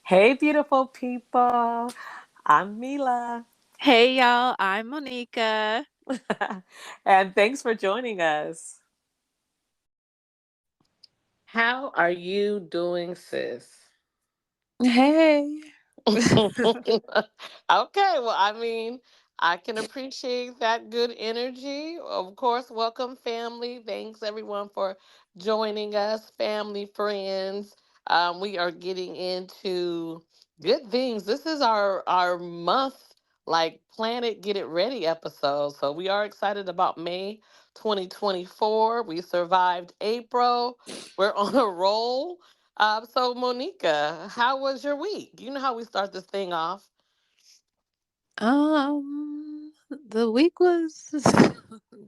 Hey, beautiful people. I'm Mila. Hey y'all, I'm Monika. And thanks for joining us. How are you doing, sis? Hey. Okay, well, I can appreciate that good energy. Of course, welcome, family. Thanks, everyone, for joining us, family, friends. We are getting into good things. This is our month, like Planet Get It Ready episode. So we are excited about May 2024. We survived April. We're on a roll. So Monica, how was your week? You know how we start this thing off. The week was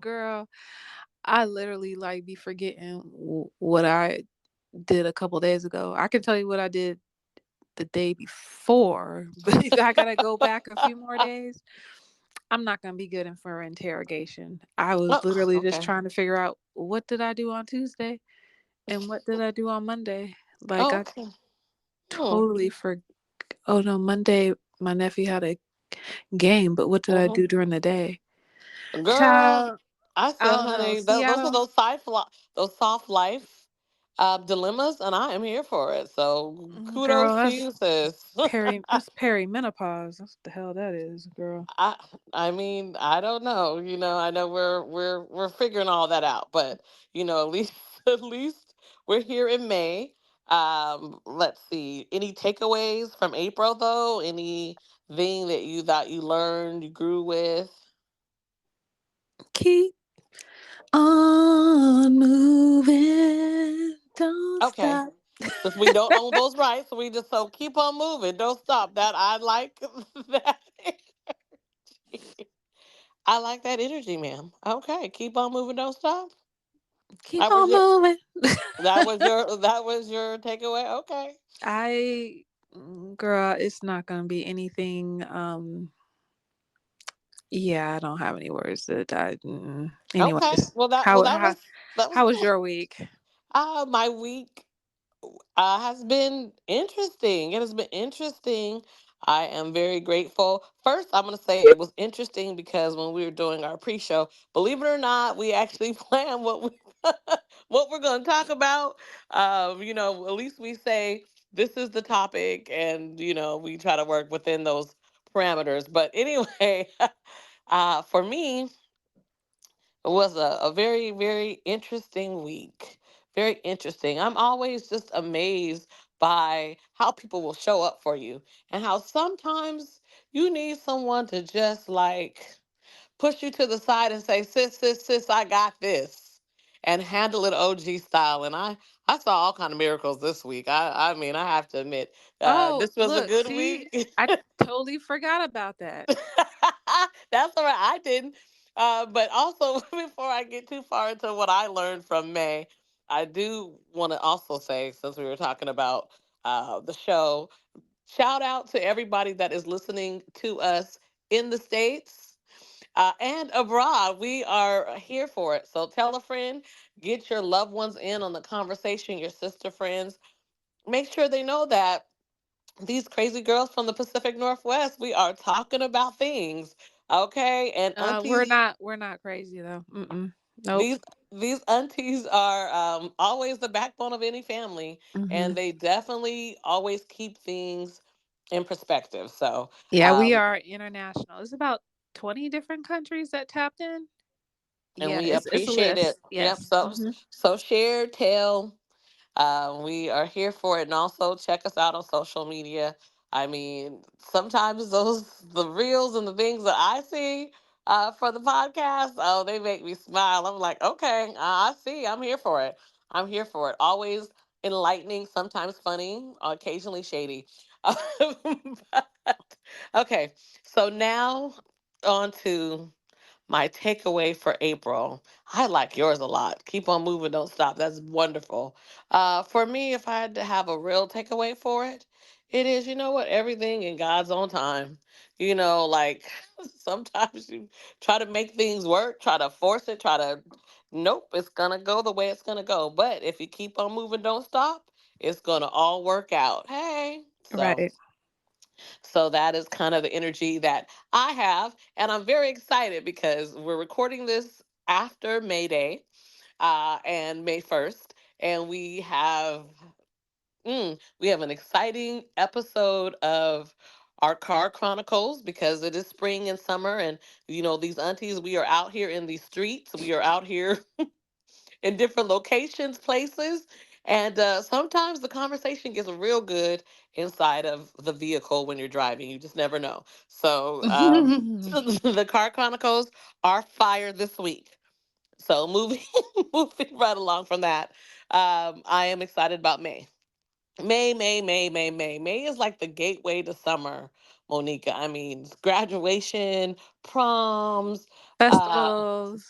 girl, I literally like be forgetting what I did a couple days ago. I can tell you what I did the day before, but if I gotta go back a few more days, I'm not gonna be good in for interrogation. I was Oh, literally just okay. trying to figure out what did I do on Tuesday and what did I do on Monday. Like Oh, I okay. Hmm. totally for oh no, Monday my nephew had a game, but what did I Hmm. do during the day? Girl, Child, I I said, don't know. honey, those are Seattle, those soft life dilemmas, and I am here for it. So girl, kudos to that's you, sis. that's perimenopause. That's what the hell that is, girl. I I don't know. I know we're figuring all that out, but at least at least we're here in May. Let's see. Any takeaways from April though? Anything that you thought you learned, you grew with? Keep on moving. Don't Okay. stop. Since we don't own those rights, we just so keep on moving. Don't stop. That I like that. I like that energy, ma'am. Okay, keep on moving, don't stop. Keep That was on your moving. that was your takeaway. Okay. I girl, it's not gonna be anything yeah, I don't have any words that Okay. anyways. Well, that well How that how was that was how was good. your week? My week has been interesting. It has been interesting. I am very grateful. First, I'm going to say it was interesting because when we were doing our pre-show, believe it or not, we actually planned what we're going to talk about. At least we say this is the topic, and we try to work within those parameters. But anyway, for me, it was a very, very interesting week. Very interesting. I'm always just amazed by how people will show up for you and how sometimes you need someone to just like push you to the side and say, sis, I got this. And handle it OG style. And I saw all kind of miracles this week. I have to admit, Oh, this was a look, good see, week. I totally forgot about that. That's all right. I didn't. But also, before I get too far into what I learned from May, I do want to also say, since we were talking about the show, shout out to everybody that is listening to us in the States and abroad. We are here for it. So tell a friend, get your loved ones in on the conversation, your sister friends. Make sure they know that these crazy girls from the Pacific Northwest, we are talking about things. Okay. And We're aunties, not crazy though. Mm-mm. Nope. these these aunties are always the backbone of any family, Hmm. and they definitely always keep things in perspective. So, Yeah, we um, are international. It's about 20 different countries that tapped in. and Yeah, we it's a appreciate it. list. Yep. Yes. So share, tell. We are here for it, and also check us out on social media. Sometimes the reels and the things that I see for the podcast, oh, they make me smile. I'm like, okay, I see. I'm here for it. I'm here for it. Always enlightening, sometimes funny, occasionally shady. But, okay, so now on to my takeaway for April. I like yours a lot. Keep on moving, don't stop. That's wonderful. For me, if I had to have a real takeaway for it, it is, you know what, everything in God's own time. Like sometimes you try to make things work, try to force it, nope, it's gonna go the way it's gonna go. But if you keep on moving, don't stop, it's gonna all work out. Hey. So, Right. so that is kind of the energy that I have, and I'm very excited because we're recording this after May Day, and May 1st, and we have an exciting episode of our car chronicles because it is spring and summer, and these aunties, we are out here in these streets, we are out here in different locations, places. And sometimes the conversation gets real good inside of the vehicle when you're driving. You just never know. So, the Car Chronicles are fire this week. So, moving, moving right along from that, I am excited about May. May, May, May, May, May. May is like the gateway to summer, Monica. I mean, graduation, proms, uh, Festivals,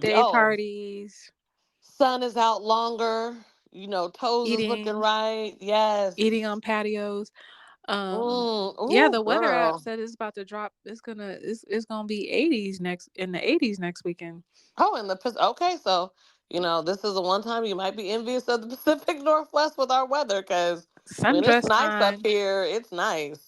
day oh, parties, sun is out longer, toes is looking eating, right. Yes. eating on patios. Yeah, Ooh, the weather app girl. said it's about to drop. It's gonna be 80s in the 80s next weekend. Oh, and okay, so this is the one time you might be envious of the Pacific Northwest with our weather, because when it's Sundress nice up time. here, it's nice.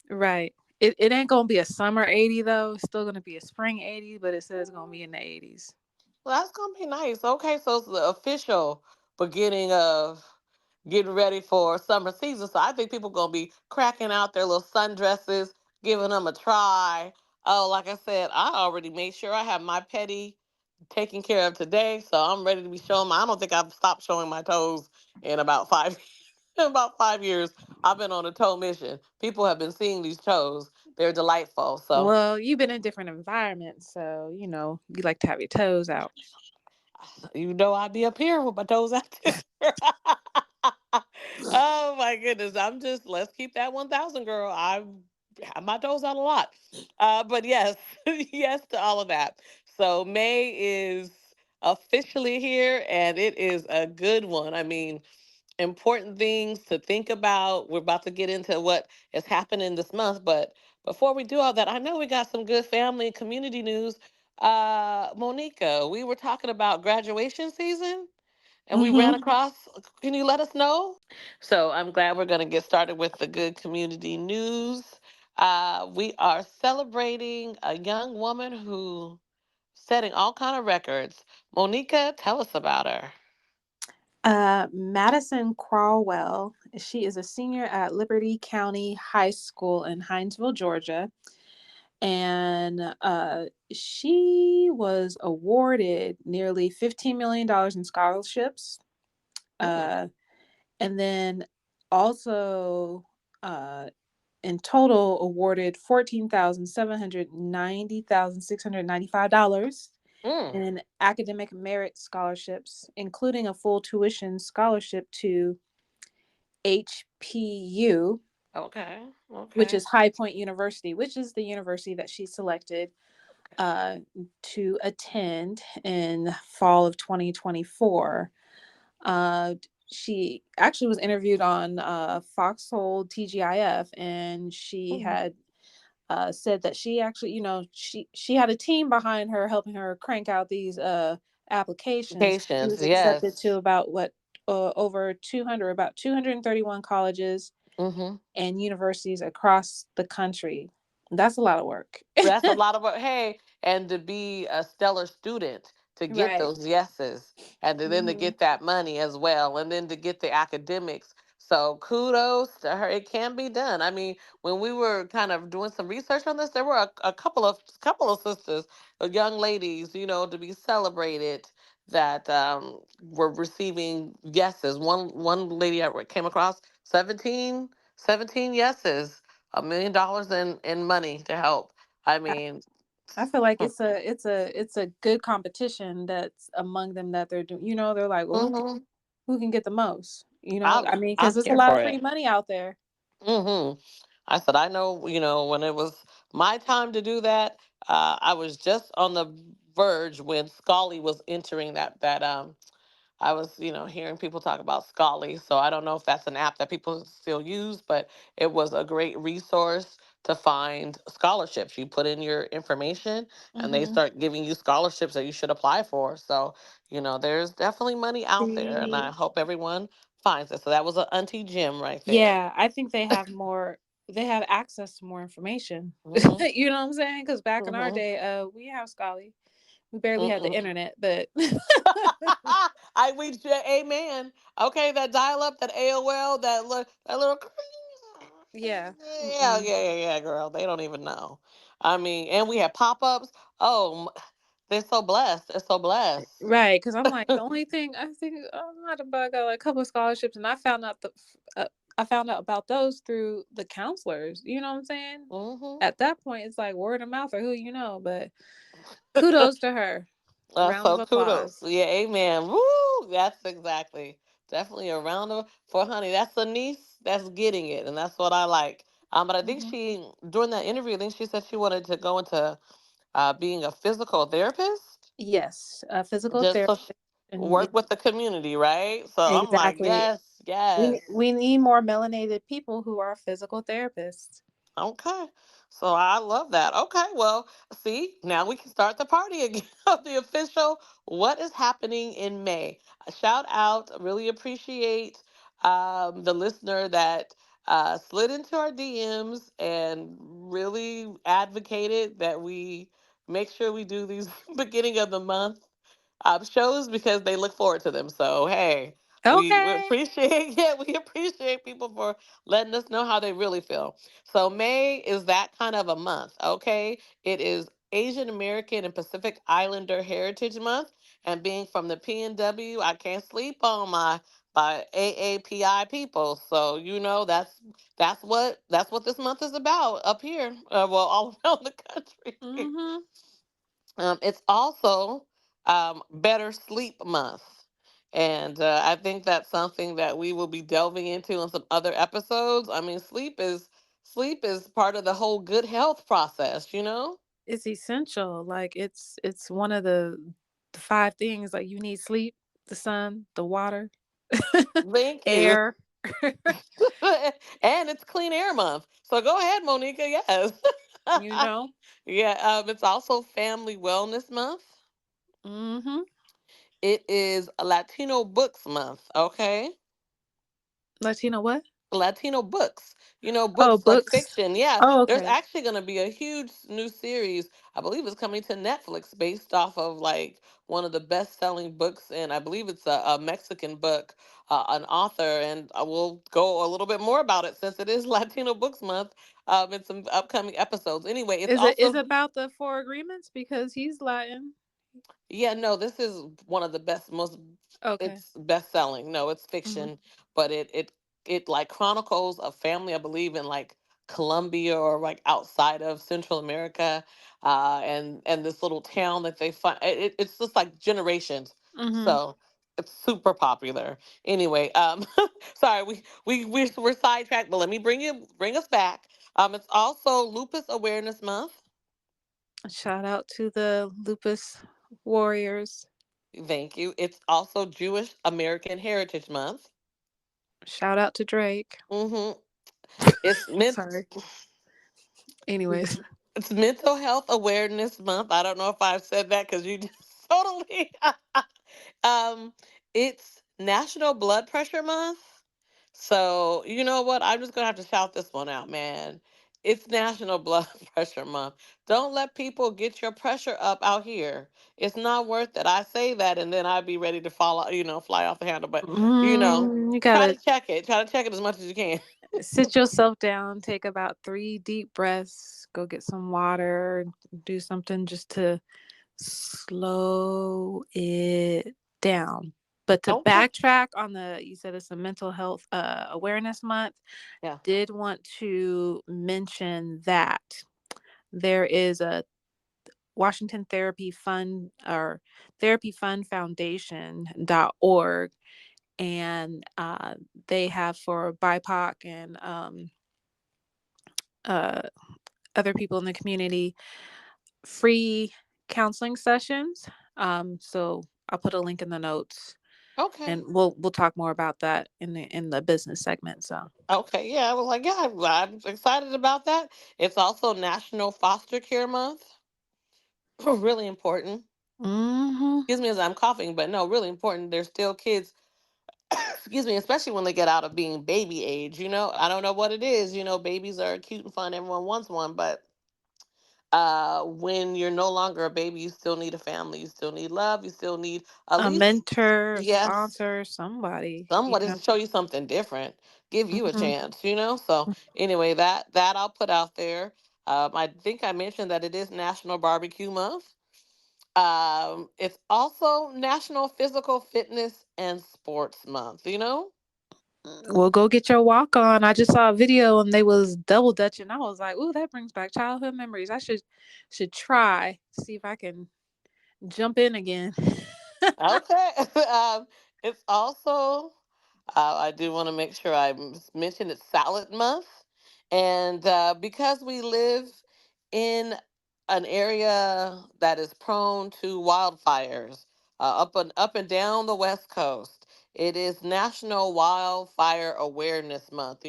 Right. It ain't gonna be a summer 80 though. It's still gonna be a spring 80, but it says it's gonna be in the 80s. Well, that's gonna be nice. Okay, so it's the official beginning of getting ready for summer season. So I think people gonna be cracking out their little sundresses, giving them a try. Oh, like I said, I already made sure I have my petty taken care of today, so I'm ready to be showing my. I don't think I've stopped showing my toes in about five in about 5 years. I've been on a toe mission. People have been seeing these toes. They're delightful. So Well, you've been in different environments, so you like to have your toes out. I'd be up here with my toes out there. Oh my goodness. Let's keep that 1,000, girl. I have my toes out a lot. But yes, yes to all of that. So May is officially here, and it is a good one. I mean, important things to think about. We're about to get into what is happening this month, but before we do all that, I know we got some good family and community news. Monica, we were talking about graduation season and we ran Mm-hmm. across. Can you let us know? So I'm glad we're going to get started with the good community news. We are celebrating a young woman who setting all kind of records. Monica, tell us about her. Madison Crawwell. She is a senior at Liberty County High School in Hinesville, Georgia. And she was awarded nearly $15 million in scholarships. Mm, Uh, and then also uh, in total awarded $14,790,695 mm, in academic merit scholarships, including a full tuition scholarship to HPU, okay. which Okay. is High Point University, which is the university that she selected Okay. uh, to attend in fall of 2024. Uh, she actually was interviewed on Foxhole TGIF, and she Mhm. had said that she actually, she had a team behind her helping her crank out these applications. She Patience, was accepted to yes. about over 200, about 231 colleges Mm-hmm. and universities across the country. That's a lot of work. That's a lot of work. Hey, and to be a stellar student, to get Right. those yeses, and then to Hmm. get that money as well, and then to get the academics. So kudos to her. It can be done. I mean, when we were kind of doing some research on this, there were a couple of sisters, young ladies, to be celebrated that were receiving yeses. One lady I came across 17 yeses, $1 million in money to help. I mean, I feel like it's a good competition that's among them that they're doing. They're like, well, hmm who can get the most? I'm I mean, because I'm there's a here lot of for free it. money out there. hmm I said, I know, when it was my time to do that, I was just on the verge when Scully was entering that. I was, hearing people talk about Scully, so I don't know if that's an app that people still use, but it was a great resource to find scholarships. You put in your information, and they Hmm. start giving you scholarships that you should apply for. So, there's definitely money out there, and See, I hope everyone finds it. So that was an Auntie gem right there. Yeah, I think they have more. They have access to more information. Hmm. You know what I'm saying? Because back in our Hmm. day, we have Scully. We barely had the Mm-mm. internet, but Amen. Okay, that dial up, that AOL, that little. yeah. Yeah, Mm-mm. yeah, yeah, yeah, girl. They don't even know. I mean, and we have pop ups. Oh, they're so blessed. They're so blessed. Right, because I'm like the only thing I think I'm not about got like a couple of scholarships, and I found out about those through the counselors. You know what I'm saying? Hmm. At that point, it's like word of mouth or who you know. But kudos to her. Round of So kudos. applause. Yeah, amen. Woo! That's exactly. Definitely a round of for honey. That's a niece that's getting it, and that's what I like. But I think Hmm. she during that interview, I think she said she wanted to go into being a physical therapist, Yes, a physical just so therapist, she and yeah, work with the community, right? So I'm like, exactly. yes, yes. We need more melanated people who are physical therapists. Okay. So I love that. Okay. Well, see, now we can start the party again of the official what is happening in May. A shout out. Really appreciate the listener that slid into our DMs and really advocated that we make sure we do these beginning of the month shows because they look forward to them. So hey, we Okay. appreciate yeah, we appreciate people for letting us know how they really feel. So May is that kind of a month, okay? It is Asian American and Pacific Islander Heritage Month, and being from the PNW, I can't sleep on my AAPI people. So you know that's what this month is about up here. Well, all around the country. Mm-hmm. It's also Better Sleep Month. And I think that's something that we will be delving into in some other episodes. I mean, sleep is part of the whole good health process, you know? It's essential. Like it's one of the five things. Like you need sleep, the sun, the water, Thank you. air. And it's Clean Air Month. So go ahead, Monica. Yes. You know. Yeah, it's also Family Wellness Month. Mm-hmm. It is Latino Books Month, okay? Latino what? Latino books. You know, Oh, books like books. fiction. Yeah, Oh, there's okay. actually going to be a huge new series. I believe it's coming to Netflix based off of like one of the best-selling books, and I believe it's a Mexican book, an author, and I will go a little bit more about it since it is Latino Books Month in some upcoming episodes. Anyway, it's Is it also about the four agreements because he's Latin? yeah, no, this is one of the best, most Okay. it's best selling. No, it's Mm-hmm. fiction, but it like chronicles a family, I believe, in like Colombia or like outside of Central America, and this little town that they find. It's just like generations. Mm-hmm. So it's super popular. Anyway, sorry, we're sidetracked, but let me bring us back. It's also Lupus Awareness Month. Shout out to the lupus warriors. Thank you. It's also Jewish American Heritage Month. Shout out to Drake. Hmm. It's men- Sorry. Anyways. it's Mental Health Awareness Month. I don't know if I've said that because you just totally. um, it's National Blood Pressure Month. So you know what? I'm just gonna have to shout this one out, man. It's National Blood Pressure Month. Don't let people get your pressure up out here. It's not worth it. I say that, and then I'd be ready to fall, fly off the handle. But You try gotta to check it. Try to check it as much as you can. sit yourself down, take about 3 deep breaths, go get some water, do something just to slow it down. But to Okay. backtrack on you said it's a mental health awareness month, Yeah. did want to mention that there is a Washington Therapy Fund or Therapy Fund Foundation.org, and they have for BIPOC and uh, other people in the community free counseling sessions. So I'll put a link in the notes, Okay. and we'll talk more about that in the business segment. So. Okay. Yeah. I was like, yeah, I'm excited about that. It's also National Foster Care Month. Really important. Hmm. Excuse me as I'm coughing, but no, really important. There's still kids excuse me, especially when they get out of being baby age. I don't know what it is. Babies are cute and fun. Everyone wants one, but when you're no longer a baby, you still need a family. You still need love. You still need at A least, mentor, a yes, sponsor, somebody, somebody to show you something different, give you a Mhm. chance. So anyway, that I'll put out there. I think I mentioned that it is National Barbecue Month. It's also National Physical Fitness and Sports Month. Well, go get your walk on. I just saw a video and they was double dutching. I was like, "Ooh, that brings back childhood memories. I should try see if I can jump in again." Okay. It's also, I do want to make sure mention it's Salad Month. And because we live in an area that is prone to wildfires, up and down the West Coast, it is National Wildfire Awareness Month.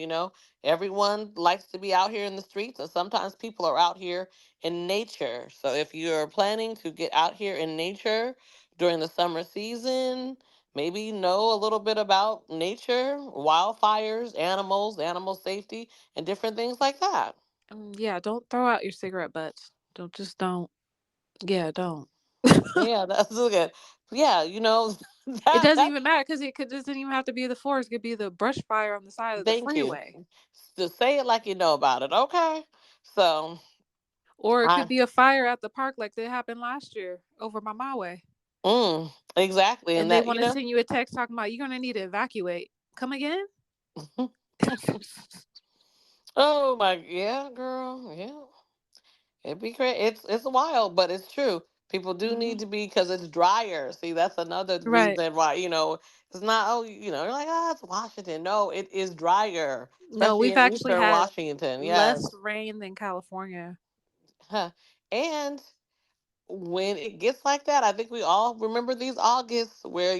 Everyone likes to be out here in the streets, and sometimes people are out here in nature. So if you're planning to get out here in nature, during the summer season. Maybe know a little bit about nature, wildfires, animals, animal safety, and different things like that. Yeah, don't throw out your cigarette butts. Don't. Yeah, don't. Yeah, that's good. Yeah, It that doesn't that even matter because doesn't even have to be the forest. It could be the brush fire on the side of the thank you. freeway, Just say it like you know about it. Okay. So or it could I be a fire at the park like that happened last year over by my way. exactly. And And they that, want to send you a text talking about you're gonna need to evacuate. Come again? oh my, yeah, girl. Yeah. It'd be great. It's wild, but it's true. People do Hmm. need to be, because it's drier. See, that's another Right. reason why, it's not, oh, you're like, oh, it's Washington. No, it is drier, No, especially we've in actually eastern had Washington. less Yes. rain than California. Huh. And when it gets like that, I think we all remember these Augusts where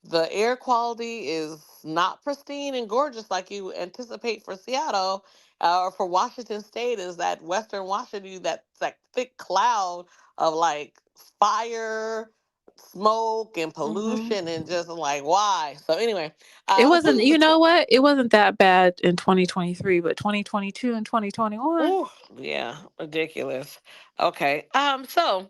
the air quality is not pristine and gorgeous like you anticipate for Seattle, or for Washington State. Is that Western Washington, that thick cloud of like fire, smoke, and Hmm. pollution, and just like why? So anyway, It uh, wasn't. You know what? It wasn't that bad in 2023, but 2022 and 2021. ooh, yeah, ridiculous. Okay, so.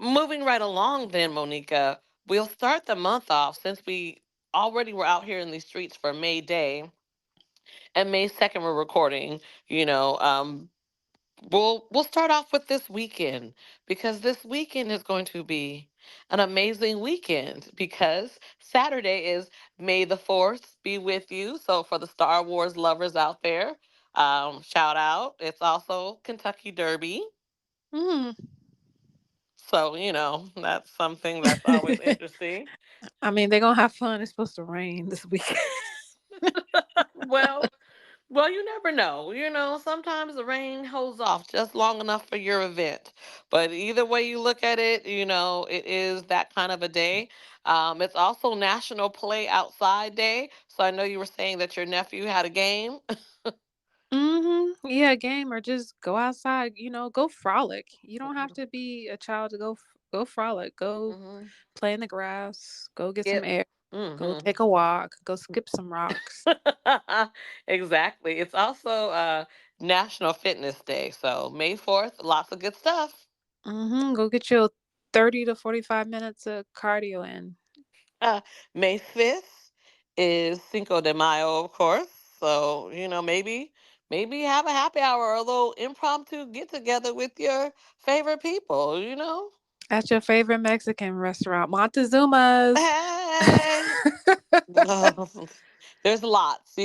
Moving right along, then, Monica, we'll start the month off since we already were out here in these streets for May Day, and May 2nd we're recording. You know, we'll start off with this weekend, because this weekend is going to be an amazing weekend, because Saturday is May the 4th be with you. So for the Star Wars lovers out there, shout out. It's also Kentucky Derby. Mm. So, that's something that's always interesting. I mean, they're gonna have fun. It's supposed to rain this weekend. Well, well, you never know. Sometimes the rain holds off just long enough for your event. But either way you look at it, it is that kind of a day. It's also National Play Outside Day. So I know you were saying that your nephew had a game. Yeah, game or just go outside. Go frolic. You don't have to be a child to go frolic. Go Mm-hmm. play in the grass. Go get some Yep. air. Go Mm-hmm. take a walk. Go skip some rocks. Exactly. It's also National Fitness Day. So May 4th, lots of good stuff. Go get your 30 to 45 minutes of cardio in. Uh, May 5th is Cinco de Mayo, of course. So, maybe have a happy hour or a little impromptu get together with your favorite people. At your favorite Mexican restaurant, Montezuma's. Hey, there's lots.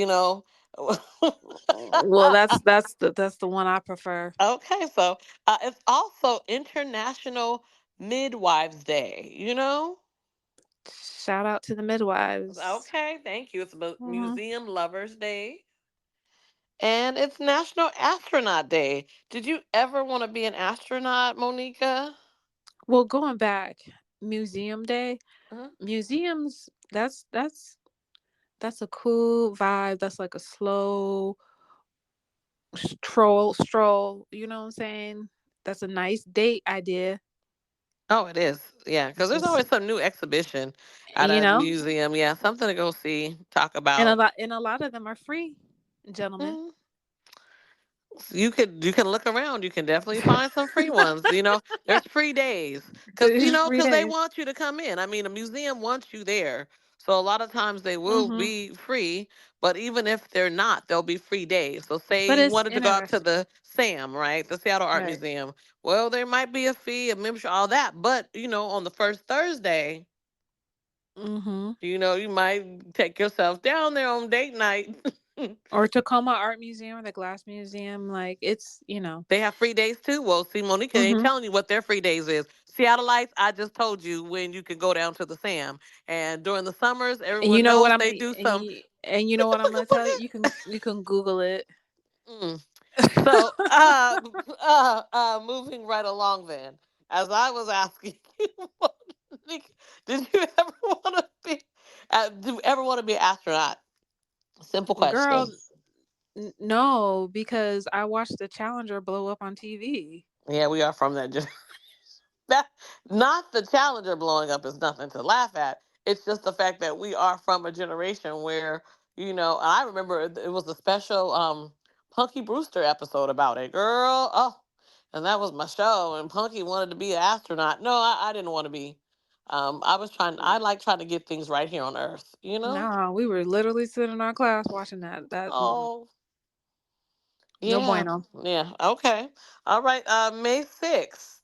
Well, that's the one I prefer. Okay, so it's also International Midwives Day. Shout out to the midwives. Okay, thank you. It's Mhm. Museum Lovers Day. And it's National Astronaut Day. Did you ever want to be an astronaut, Monica? Well, going back, museum day. Uh-huh. Museums. That's a cool vibe. That's like a slow stroll. You know what I'm saying? That's a nice date idea. Oh, it is. Yeah, because It's there's just, always some new exhibition at you a know, museum. Yeah, something to go see, talk and about. a lot of them are free, gentlemen. Mm, you can look around. You can definitely find some free ones. There's free days because It's free because they days. want you to come in. I mean, a museum wants you there. So a lot of times they will Hmm. be free, but even if they're not, they'll be free days. So say But you it's wanted to go out to interesting, the SAM, right, the Seattle Art right? Museum. Well, there might be a fee, a membership, all that, but on the first Thursday, Hmm. you might take yourself down there on date night. Or Tacoma Art Museum or the Glass Museum, like it's They have free days too. Well, see, Monica ain't Hmm. telling you what their free days is. Seattleites, I just told you when you can go down to the Sam. And during the summers, And you everyone know what knows I'm they do some. and you know what I'm gonna tell you? You can Google it. Mm. So, moving right along then, as I was asking you, Monica, did you ever want to be? Do you ever want to be an astronaut? Simple Girl, question. no, because I watched the Challenger blow up on TV. Yeah, we are from that that not the Challenger blowing up is nothing to laugh at. It's just the fact that we are from a generation where, and I remember it was a special Punky Brewster episode about it. Girl, oh, and that was my show, and Punky wanted to be an astronaut. No, I didn't want to be. I like trying to get things right here on Earth. No, we were literally sitting in our class watching that. Oh, No yeah. bueno. Yeah. Okay. All right. May 6th.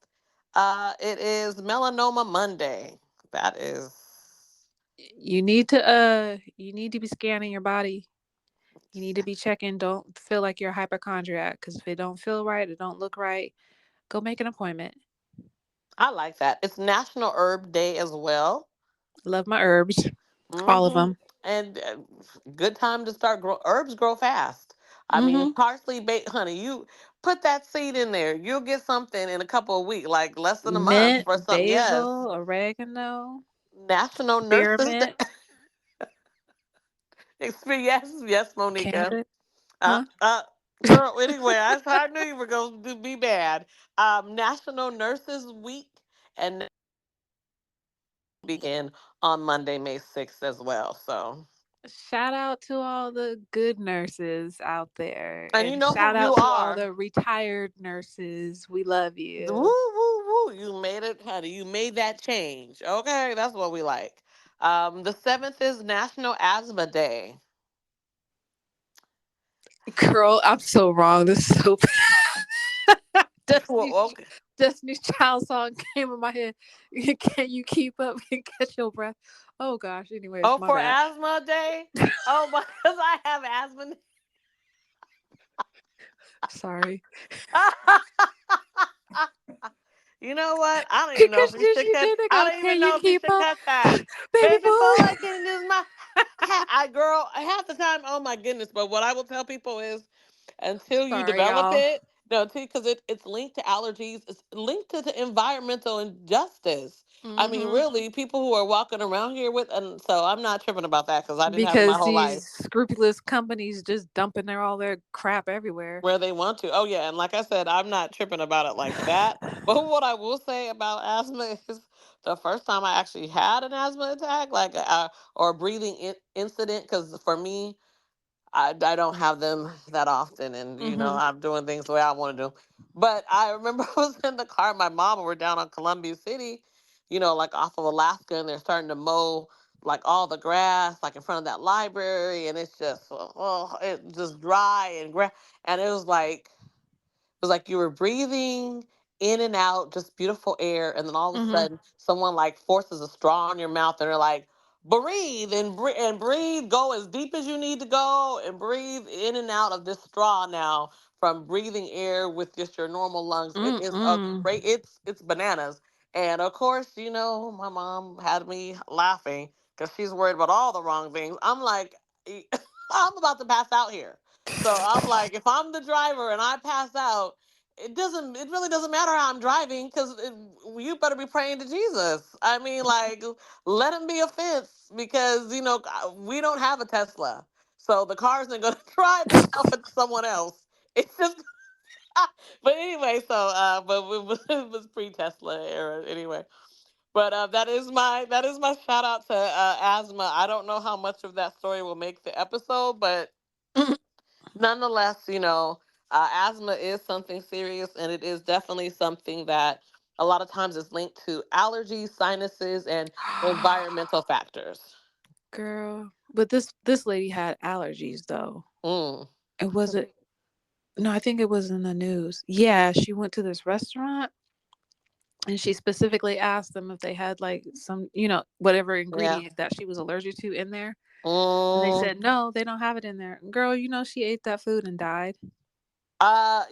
It is Melanoma Monday. That is. You need to be scanning your body. You need to be checking. Don't feel like you're a hypochondriac because if it don't feel right, it don't look right, go make an appointment. I like that. It's National Herb Day as well. Love my herbs, all of Hmm. them. And good time to start grow. Herbs grow fast. I mean, Mm-hmm. parsley, baked honey. You put that seed in there. You'll get something in a couple of weeks, like less than a month Mint, for something. Yes. basil, oregano, National Nurses Day. spearmint, Yes, yes, Monica. cannabis, Uh, huh? uh, Girl, anyway, I knew you were going to be bad. National Nurses Week and begin on Monday, May 6th as well. So, Shout out to all the good nurses out there, and you and know shout who you out to all are. the retired nurses. We love Woo, you. woo, woo. You made it, honey. You made that change. Okay, that's what we like. The 7th is National Asthma Day. Girl, I'm so wrong. This is so Well, Destiny's okay. Destiny's Child song came in my head. Can you keep up and catch your breath? Oh gosh. Anyways, Oh, my for bad. Asthma Day? Oh, because I have asthma. Sorry. You know what? I don't even know if Because we should she cut. did it I go. don't even Can you know if we keep should up, cut that. baby Baby boy, boy? I can use my. Girl, half the time, oh my goodness. But what I will tell people is until you Sorry, develop y'all. it, no, because it's linked to allergies, it's linked to the environmental injustice. I mean, Hmm. really, people who are walking around here with, and so I'm not tripping about that because I didn't have it my Because whole life these scrupulous companies just dumping all their crap everywhere. where they want to. Oh yeah, and like I said, I'm not tripping about it like that. But what I will say about asthma is the first time I actually had an asthma attack, like or a breathing incident, because for me, I don't have them that often, and Hmm. I'm doing things the way I want to do. But I remember I was in the car, my mom, and we're down on Columbia City, like off of Alaska, and they're starting to mow like all the grass, like in front of that library, and it's just it's just dry and and it was like you were breathing in and out, just beautiful air, and then all of a Hmm. sudden, someone like forces a straw in your mouth, and they're like, "Breathe and breathe, go as deep as you need to go, and breathe in and out of this straw now from breathing air with just your normal lungs." It is a Mm-mm. great. It's bananas, and of course, my mom had me laughing because she's worried about all the wrong things. I'm like, I'm about to pass out here. So I'm like, if I'm the driver and I pass out, it really doesn't matter how I'm driving because you better be praying to Jesus. I mean, like, let him be a fence because we don't have a Tesla, so the car isn't going to drive itself into someone else. It's just But anyway, so but it was pre Tesla era anyway. But that is my shout out to asthma. I don't know how much of that story will make the episode, but nonetheless, asthma is something serious, and it is definitely something that a lot of times is linked to allergies, sinuses, and environmental factors. Girl, but this lady had allergies though. Mm. And was it? No, I think it was in the news. Yeah, she went to this restaurant and she specifically asked them if they had like some, whatever Yeah. ingredient that she was allergic to in there. And they Mm. said, no, they don't have it in there. Girl, she ate that food and died.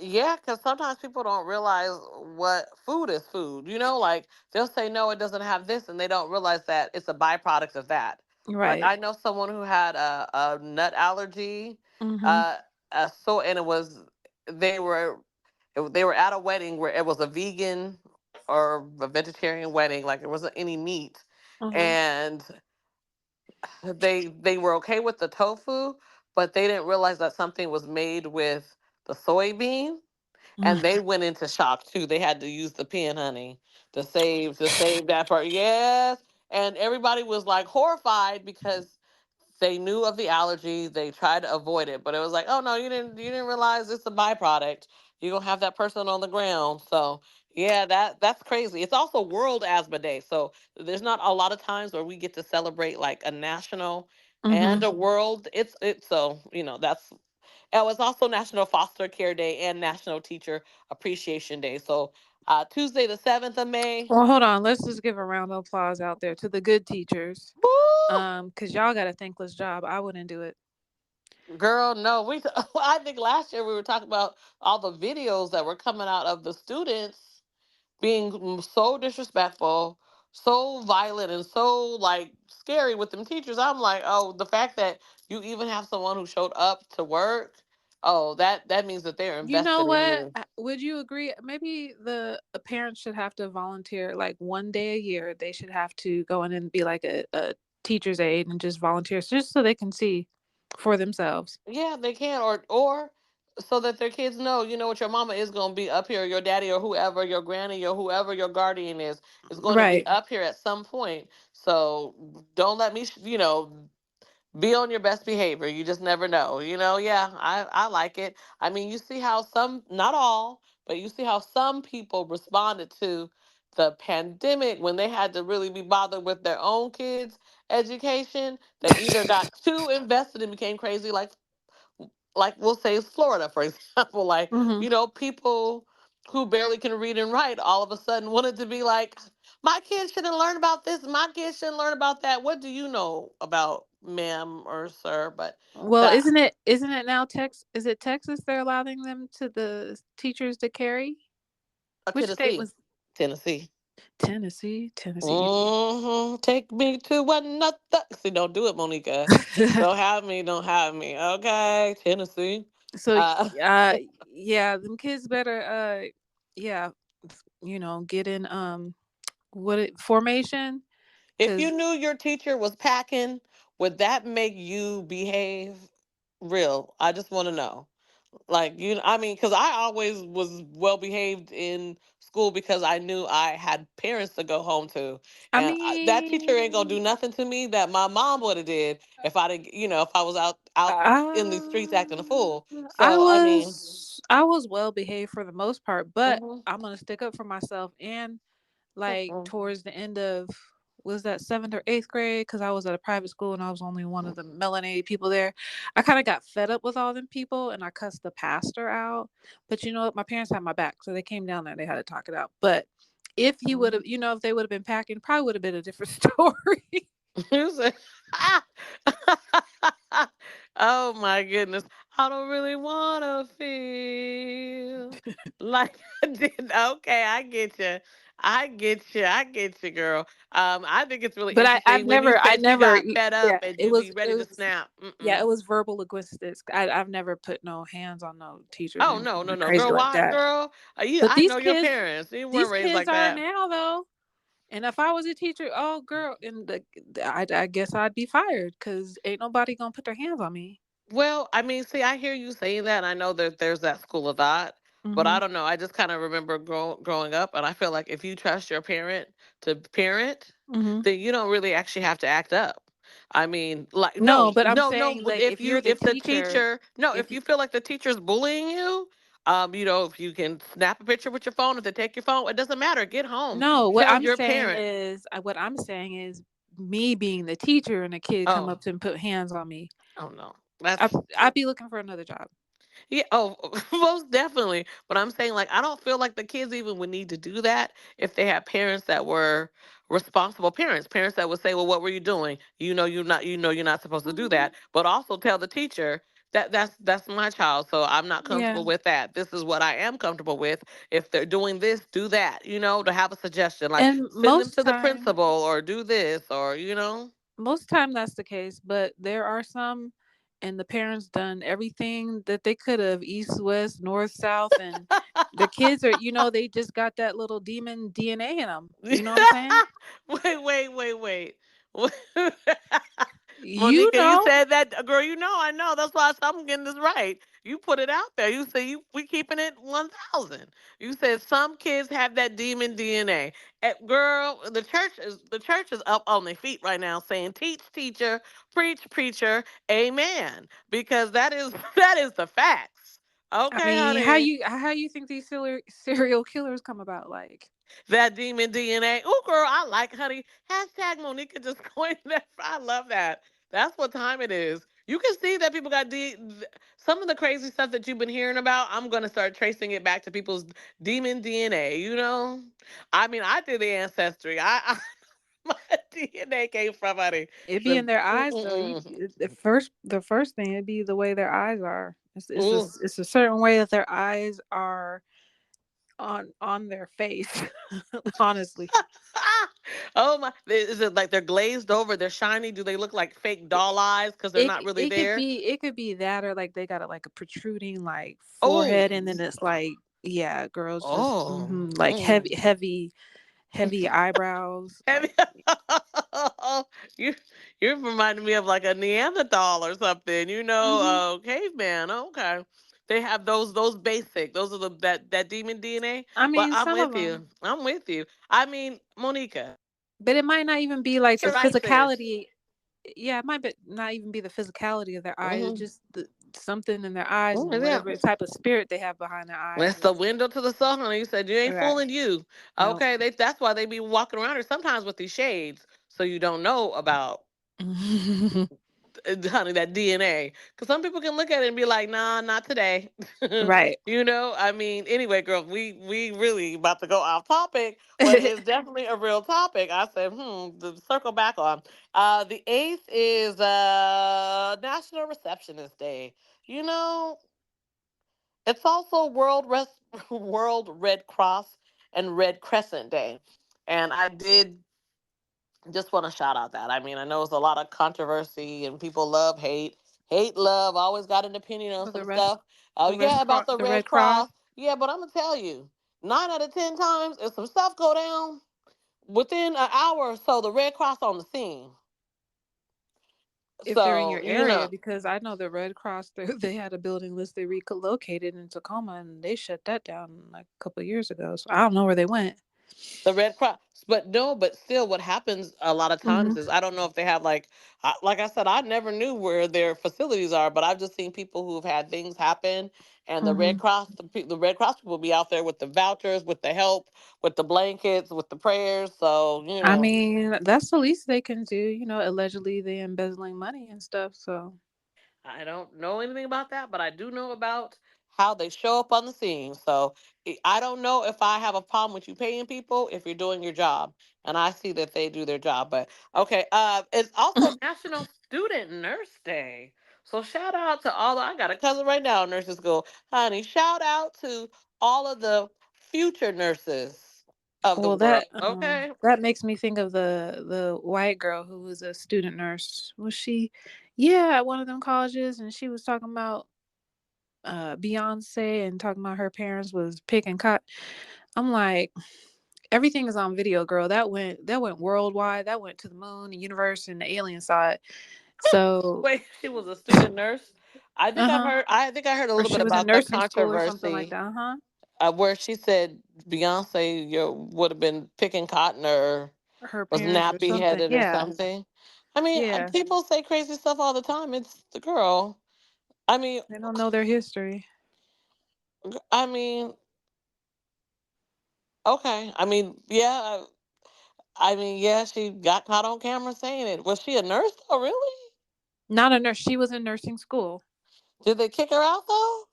Yeah, because sometimes people don't realize what food is food. Like they'll say no, it doesn't have this, and they don't realize that it's a byproduct of that. Like Right. I know someone who had a nut allergy, Mm-hmm. uh, and it was they were at a wedding where it was a vegan or a vegetarian wedding, like there wasn't any meat, Uh-huh. and they were okay with the tofu, but they didn't realize that something was made with the soybean, and they went into shock too. They had to use the pen, honey, to save that part. Yes, and everybody was like horrified because they knew of the allergy. They tried to avoid it, but it was like, oh no, you didn't realize it's a byproduct. You're gonna have that person on the ground. So yeah, that's crazy. It's also World Asthma Day, so there's not a lot of times where we get to celebrate like a national Mm-hmm. and a world. It's so that's Oh, it's also National Foster Care Day and National Teacher Appreciation Day. So Tuesday the 7th of May. Well, hold on. Let's just give a round of applause out there to the good teachers. Woo! Because y'all got a thankless job. I wouldn't do it. Girl, no, I think last year we were talking about all the videos that were coming out of the students being so disrespectful, so violent, and so like scary with them teachers. I'm like, oh, the fact that you even have someone who showed up to work, oh, that means that they're You know invested in what? you. Would you agree? Maybe the parents should have to volunteer like one day a year. They should have to go in and be like a teacher's aide and just volunteer just so they can see for themselves. Yeah, they can, or so that their kids know, what your mama is gonna be up here, your daddy or whoever, your granny or whoever your guardian is going to be Right. up here at some point. So don't let me, be on your best behavior. You just never know. Yeah, I like it. I mean, you see how some, not all, but you see how some people responded to the pandemic when they had to really be bothered with their own kids' education. They either got too invested and became crazy, like we'll say Florida, for example, like, Mm-hmm. people who barely can read and write all of a sudden wanted to be like, my kids shouldn't learn about this, my kids shouldn't learn about that. What do you know about, ma'am or sir? But Well, that isn't it now Tex? Is it Texas? They're allowing them to the teachers to carry. Which state Tennessee. was Tennessee. Tennessee? Tennessee. Take me to another. See, don't do it, Monica. Don't have me. Okay, Tennessee. So Uh, yeah, them kids better yeah, get in what formation if you cuz knew your teacher was packing, would that make you behave real? I just want to know. Like, I mean, because I always was well behaved in school because I knew I had parents to go home to, I and that teacher ain't gonna do mean nothing to me that my mom would have did if I didn't, if I was out in the streets acting a fool. I So I mean, was well behaved for the most part, but mhm, I'm going to stick up for myself and like mhm. towards the end of was that 7th or 8th grade because I was at a private school and I was only one of the melanated people there. I kind of got fed up with all them people and I cussed the pastor out. But you know what? My parents had my back, so they came down there and they had to talk it out. But if he would have, if they would have been packing, probably would have been a different story. You say, oh my goodness, I don't really want to feel like I did. Okay, I get you. I get you, girl. I think it's really But interesting when you I said you never, got fed yeah, up and you be ready to snap. yeah, Mm-mm. it was verbal linguistics. I've never put no hands on no teachers or Oh no, no, anything no, crazy girl. like Why, that. girl? But I know your parents. They weren't these raised kids like are that. now though. And if I was a teacher, oh girl, I guess I'd be fired because ain't nobody gonna put their hands on me. Well, I mean, see, I hear you saying that, and I know that there's that school of thought. But I Mhm. don't know. I just kind of remember growing up, and I feel like if you trust your parent to parent, Mhm. then you don't really actually have to act up. I mean, like No, no, but I'm no, no. saying like If if you're the if the teacher, teacher, no, if if you feel like the teacher's bullying you, if you can snap a picture with your phone, if they take your phone, it doesn't matter. Get home, no, what tell I'm your saying parent. is what I'm saying is me being the teacher and a kid come Oh, up to and put hands on me. oh no, I that's I'd be looking for another job. yeah, oh, most definitely. But I'm saying, like, I don't feel like the kids even would need to do that if they had parents that were responsible parents, parents that would say, "Well, what were you doing? You're not supposed to do Mm, that." But also tell the teacher that that's my child, so I'm not yeah, comfortable with that. This is what I am comfortable with. If they're doing this, do that. To have a suggestion, like and send them to the principal or do this or. most time that's the case, but there are some, and the parents done everything that they could have, east, west, north, south, and the kids are, they just got that little demon DNA in them. You know what I'm saying? Wait. You Monica, you know, said that, girl. I know. That's why I'm getting this right. You put it out there. You say we keeping it 1,000. You said some kids have that demon DNA. Girl, the church is up on their feet right now, saying, "Teach, teacher, preach, preacher, amen," because that is that is the facts. I Okay, mean, honey. how you think these serial killers come about? Like, That demon DNA. Oh, girl, I like, honey. Hashtag Monica just coined that. I love that. That's what time it is. You can see that people got some of the crazy stuff that you've been hearing about. I'm gonna start tracing it back to people's demon DNA. I mean, I did the ancestry. My DNA came from, honey. it be The, in their eyes though. mm-mm. The first thing it'd be the way their eyes are. Ooh. It's a certain way that their eyes are on their face. Honestly, Oh my! Is it like they're glazed over? They're shiny. Do they look like fake doll eyes because they're not really there? it could be that, or like they got like a protruding like Oh, forehead, and then it's like, yeah, girls just oh, like mm. heavy eyebrows. Have Like, you you're reminding me of like a Neanderthal or something, hmm caveman. Okay. They have those basic. Those are that demon DNA. I But mean, I'm some of with them, you. I'm with you. I mean, Monica, but it might not even be like the devices. physicality. Yeah, it might not even be the physicality of their eyes. It's Mm-hmm. just something in their eyes Oh, and yeah. whatever type of spirit they have behind their eyes. That's the window to the soul, honey. You said you ain't Right. fooling you. No. Okay, that's why they be walking around here sometimes with these shades, so you don't know about honey, that DNA. Because some people can look at it and be like, nah, not today. Right. I mean, anyway, girl, we really about to go off topic, but it's definitely a real topic. I said, to circle back on. The 8th is National Receptionist Day. You know, it's also World Red Cross and Red Crescent Day. And I did just want to shout out that. I mean, I know it's a lot of controversy and people love hate. Hate, love, always got an opinion on For some stuff. Oh, the yeah, about the the Red Red Cross. Cross. Yeah, but I'm going to tell you, 9 out of 10 times, if some stuff go down within an hour or so, the Red Cross on the scene. If they're in So, your area, because I know the Red Cross, they had a building list they relocated in Tacoma, and they shut that down like a couple of years ago. So I don't know where they went. the Red Cross, but no, but still, what happens a lot of Hmm times is I don't know if they have like I said, I never knew where their facilities are, but I've just seen people who've had things happen, and the hmm Red Cross, the Red Cross people be out there with the vouchers, with the help, with the blankets, with the prayers. So I mean, that's the least they can do. Allegedly they embezzling money and stuff. So I don't know anything about that, but I do know about how they show up on the scene. So I don't know if I have a problem with you paying people if you're doing your job, and I see that they do their job. But okay, it's also National Student Nurse Day. So shout out to I got a cousin right now in nursing school, honey. Shout out to all of the future nurses of the well, world. Okay, that makes me think of the white girl who was a student nurse. Was she? Yeah, at one of them colleges, and she was talking about Beyonce and talking about her parents was picking cotton. I'm like, everything is on video, girl. That went worldwide. That went to the moon, the universe, and the alien side. So, wait, she was a student nurse. I think uh I've huh. heard. I think I heard a Or little bit she was in about the nursing school or something like controversy. that. Uh huh. where she said Beyonce would have been picking cotton or Her was parents or nappy something. headed or Yeah. something. I mean, Yeah. people say crazy stuff all the time. It's the girl. I mean, They don't know their history. I mean, okay. I mean, yeah. I mean, yeah. She got caught on camera saying it. Was she a nurse? Oh, really? Not a nurse. She was in nursing school. Did they kick her out though?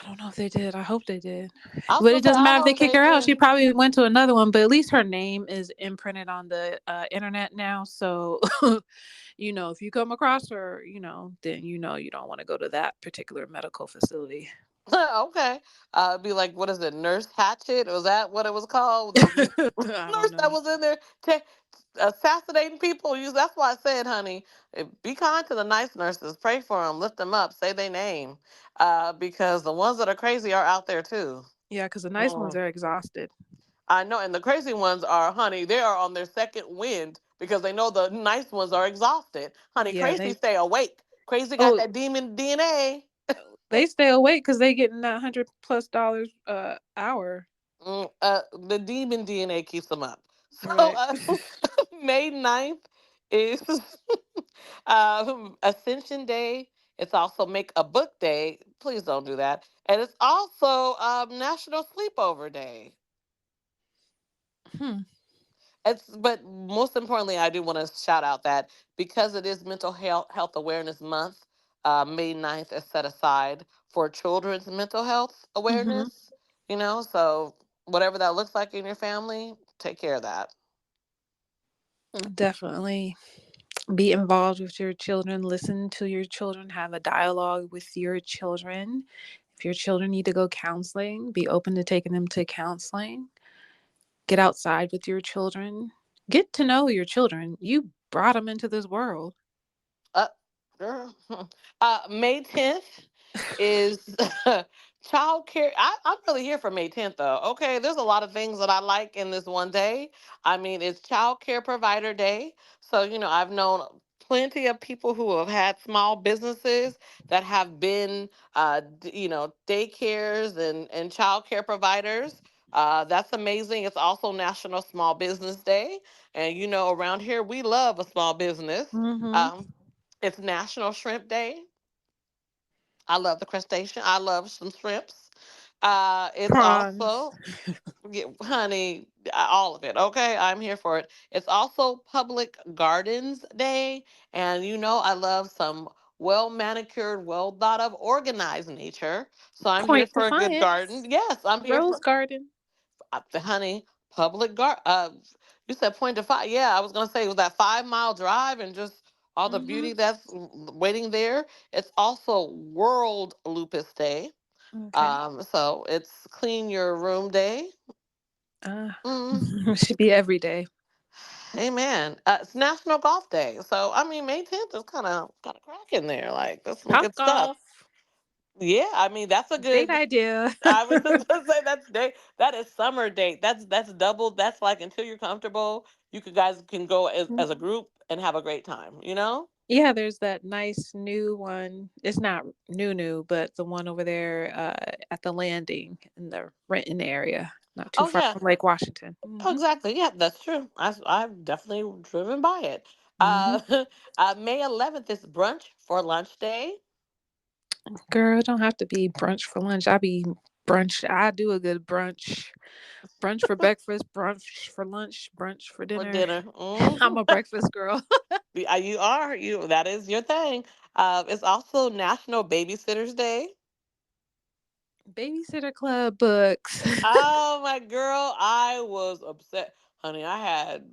I don't know if they did. I hope they did. I was But gonna it say doesn't I matter if they hope kick they her out. She did. probably went to another one, but at least her name is imprinted on the internet now. So, if you come across her, then you don't want to go to that particular medical facility. Okay. Be like, what is it, Nurse Hatchet? Was that what it was called? The I don't nurse that know. was in there assassinating people. That's why I said, honey, be kind to the nice nurses. Pray for them, lift them up, say their name, because the ones that are crazy are out there too. Yeah, because the nice ones Mm. are exhausted. I know, and the crazy ones are, honey, they are on their second wind because they know the nice ones are exhausted. Honey, Yeah, crazy they. stay awake. Crazy got Oh, that demon DNA. they stay awake because they getting that $100+ hour. The demon DNA keeps them up. So Right. May 9th is Ascension Day. It's also Make a Book Day. Please don't do that. And it's also National Sleepover Day. Hmm. But most importantly, I do want to shout out that because it is Mental Health Awareness Month, May 9th is set aside for children's mental health Mm-hmm. awareness. So whatever that looks like in your family, take care of that. Definitely be involved with your children. Listen to your children. Have a dialogue with your children. If your children need to go counseling, be open to taking them to counseling. Get outside with your children. Get to know your children. You brought them into this world. Uh, Girl. May 10th is child care. I'm really here for May 10th, though. Okay, there's a lot of things that I like in this one day. I mean, it's Child Care Provider Day. So, I've known plenty of people who have had small businesses that have been, daycares and child care providers. That's amazing. It's also National Small Business Day. And, around here, we love a small business. Mm-hmm. Um, it's National Shrimp Day. I love the crustacean. I love some shrimps. It's Prawns. also, yeah, honey, all of it. Okay, I'm here for it. It's also Public Gardens Day, and I love some well manicured, well thought of, organized nature. So I'm here Point for a good garden. Defiance. Yes, I'm here Rose for Garden. honey. Public Gar. You said Point Defiance. Yeah, I was gonna say it was that 5 mile drive and just all the Mm-hmm. beauty that's waiting there. It's also World Lupus Day. Okay. So it's Clean Your Room Day. Uh, Mm, should be every day. amen. It's National Golf Day. So I mean, May 10th is kind of cracking there. Like that's some Top good stuff. golf. Yeah, I mean that's a Date good. idea. I was just gonna say that's day. That is summer date. That's double. That's like until you're comfortable, you guys can go as a group and have a great time. Yeah, there's that nice new one. It's not new, but the one over there at the landing in the Renton area, not too Oh far yeah. from Lake Washington. Oh, Mm-hmm. exactly. Yeah, that's true. I've definitely driven by it. Mm-hmm. May 11th is brunch for lunch day. Girl, it don't have to be brunch for lunch. I be brunch. I do a good brunch. Brunch for breakfast, brunch for lunch, brunch for For dinner. dinner. I'm a breakfast girl. You are you. That is your thing. It's also National Babysitters Day. Babysitter Club books. Oh my girl, I was upset, honey. I had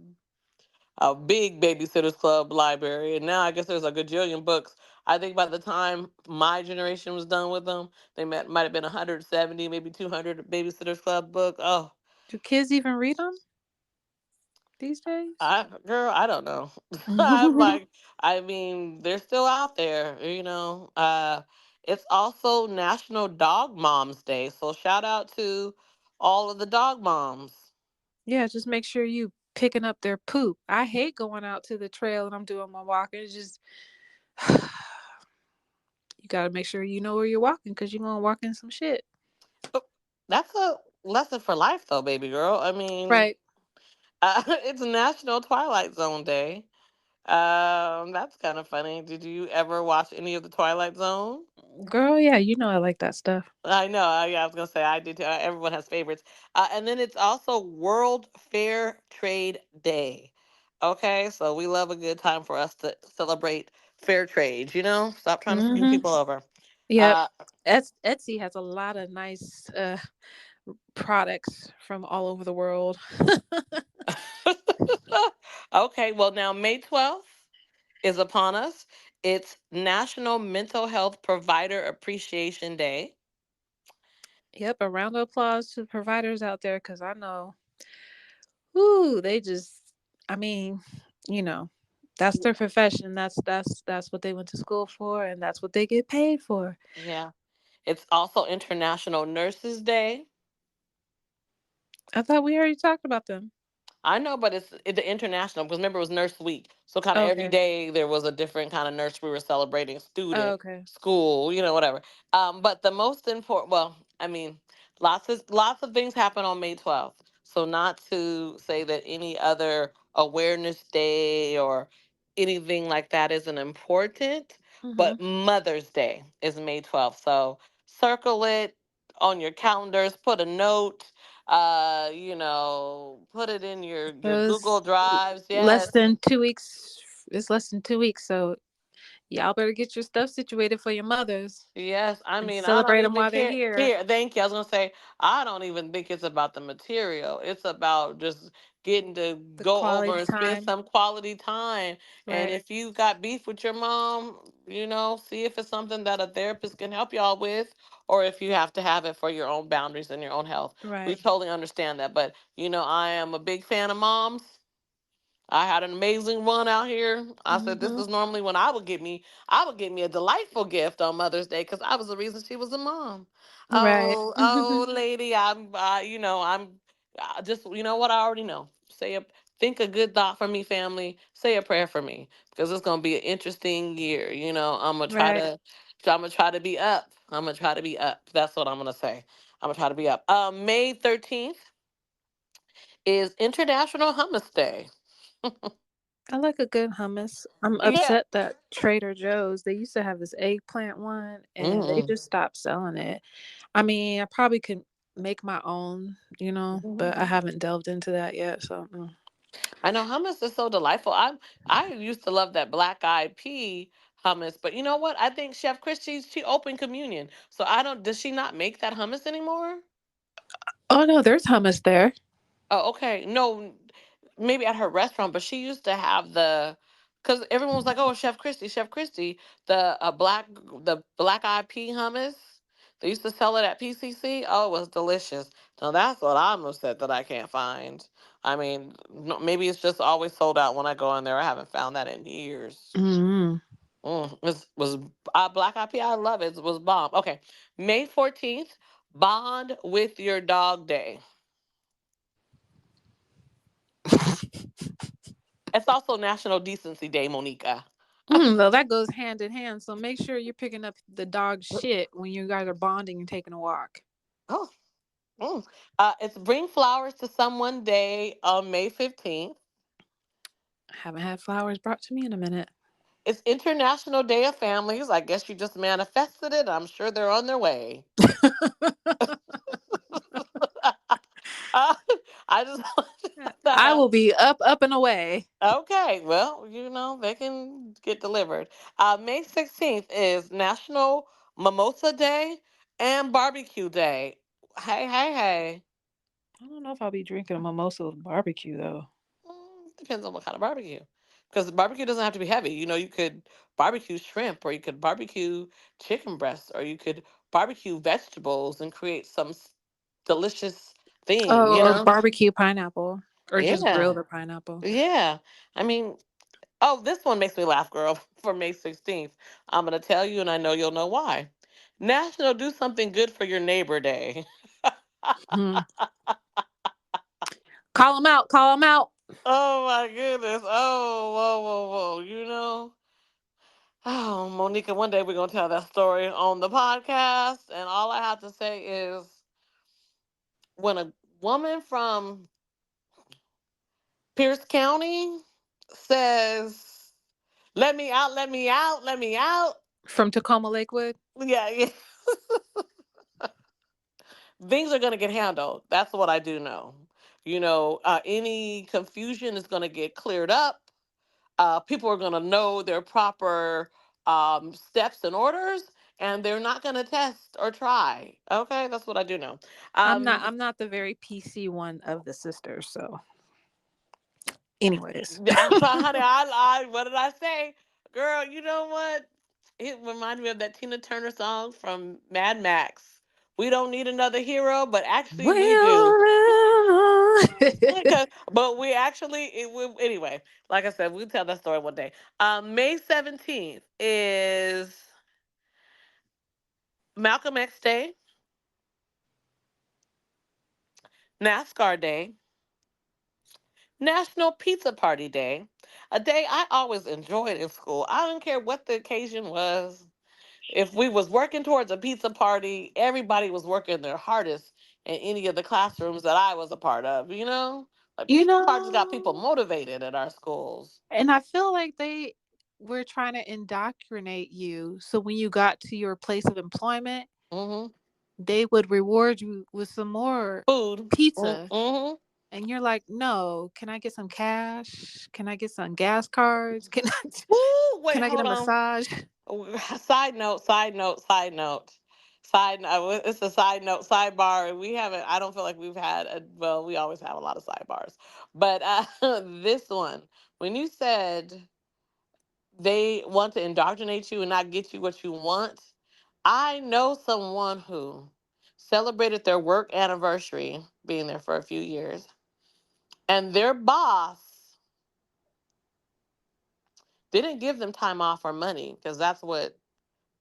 a big Babysitters Club library, and now I guess there's a gajillion books. I think by the time my generation was done with them, they might have been 170, maybe 200 Babysitters Club book. Oh, Do kids even read them these days? I don't know. I'm like, I mean, they're still out there, It's also National Dog Moms Day, so shout out to all of the dog moms. Yeah, just make sure you picking up their poop. I hate going out to the trail and I'm doing my walking. It's just you got to make sure you know where you're walking because you're gonna walk in some shit. That's a lesson for life, though, baby girl. I mean, Right. it's National Twilight Zone Day. That's kind of funny. Did you ever watch any of the Twilight Zone? Girl, yeah, you know I like that stuff. I know. Yeah, I was gonna say I did too. Everyone has favorites. And then it's also World Fair Trade Day. Okay, so we love a good time for us to celebrate fair trade. Stop trying to screw Mm-hmm. people over. Yep. Uh, Etsy has a lot of nice products from all over the world. okay, well now May 12th is upon us. It's National Mental Health Provider Appreciation Day. Yep, a round of applause to the providers out there because I know, whoo, they just, I mean, you know, that's their profession. That's what they went to school for, and that's what they get paid for. Yeah. It's also International Nurses Day. I thought we already talked about them. I know, but it's the international because remember it was Nurse Week, so kind of every Okay. day there was a different kind of nurse we were celebrating, Oh, student, okay. school, whatever. But the most important, well, I mean, lots of things happen on May 12th. So not to say that any other awareness day or anything like that isn't important, Mm-hmm. but Mother's Day is May 12th. So circle it on your calendars, put a note, put it in your So Google it's Drives. less Yes. than 2 weeks. It's less than 2 weeks, so y'all better get your stuff situated for your mothers Yes, I and mean, I don't celebrate them even while they're care. here. Care. Thank you. I was gonna say, I don't even think it's about the material. It's about just getting to The go quality over and spend time. some quality time. And Right. if you got beef with your mom, see if it's something that a therapist can help y'all with, or if you have to have it for your own boundaries and your own health. We Right. totally understand that. But I am a big fan of moms. I had an amazing one out here. I said this Mm-hmm. is normally when I would get me a delightful gift on Mother's Day because I was the reason she was a mom. Right. Oh, lady, I'm just what I already know. Think a good thought for me, family. Say a prayer for me because it's gonna be an interesting year. Right. I'm gonna try to be up. I'm gonna try to be up. That's what I'm gonna say. I'm gonna try to be up. May 13th is International Hummus Day. I like a good hummus. I'm Yeah. upset that Trader Joe's, they used to have this eggplant one and they Mm-mm. just stopped selling it. I mean, I probably could make my own, but I haven't delved into that yet. So, I know hummus is so delightful. I used to love that black eyed pea hummus, but you know what? I think Chef Christie she opened communion, so I don't. Does she not make that hummus anymore? oh no, there's hummus there. Oh, okay. No, maybe at her restaurant, but she used to have because everyone was like, "Oh, Chef Christie, the black eyed pea hummus." They used to sell it at PCC. Oh, it was delicious. So that's what I'm upset that I can't find. I mean, no, maybe it's just always sold out when I go in there. I haven't found that in years. Mm. Was black eyed pea. I love it. It was bomb. Okay, May 14th, Bond with Your Dog Day. It's also National Decency Day, Monica. Well, that goes hand in hand. So make sure you're picking up the dog shit when you guys are bonding and taking a walk. Oh, it's Bring Flowers to Someone Day on May 15th. I haven't had flowers brought to me in a minute. It's International Day of Families. I guess you just manifested it. I'm sure they're on their way. Uh, I just want to put that I out. will be up and away. Okay, well, they can get delivered. May 16th is National Mimosa Day and Barbecue Day. Hey, hey, hey. I don't know if I'll be drinking a mimosa with barbecue though. Depends on what kind of barbecue. Because barbecue doesn't have to be heavy. You could barbecue shrimp, or you could barbecue chicken breast, or you could barbecue vegetables and create some delicious thing, Oh, or barbecue pineapple, or just grill Yeah, the pineapple. yeah. I mean, oh, this one makes me laugh, girl, for May 16th. I'm going to tell you, and I know you'll know why. National Do Something Good for Your Neighbor Day. Hmm. Call them out. Call them out. Oh, my goodness. Oh, whoa, whoa, whoa. Oh, Monica, one day we're going to tell that story on the podcast. And all I have to say is when a woman from Pierce County says, "Let me out, let me out, let me out." From Tacoma Lakewood. Yeah, yeah. Things are going to get handled. That's what I do know. Any confusion is going to get cleared up. People are going to know their proper steps and orders, and they're not going to test or try. Okay, that's what I do know. Um, I'm not the very PC one of the sisters, so anyways. honey, what did I say, girl? You know what? It reminded me of that Tina Turner song from Mad Max. We don't need another hero, but actually we do. Well, Okay, but we actually anyway. Like I said, we'll tell that story one day. May 17th is Malcolm X Day, NASCAR Day, National Pizza Party Day, a day I always enjoyed in school. I don't care what the occasion was. If we was working towards a pizza party, everybody was working their hardest in any of the classrooms that I was a part of. Like you pizza parties got people know, motivated at our schools. and I feel like they were trying to indoctrinate you. So when you got to your place of employment, Hmm. they would reward you with some more Food. pizza. Hmm. And you're like, no, can I get some cash? Can I get some gas cards? Woo! Can Wait, I get a hold on. massage? Side note, side note, side note. Side note, it's a side note, sidebar. We haven't, I don't feel like we've had well, we always have a lot of sidebars. But this one, when you said they want to indoctrinate you and not get you what you want, I know someone who celebrated their work anniversary, being there for a few years, and their boss didn't give them time off or money because that's what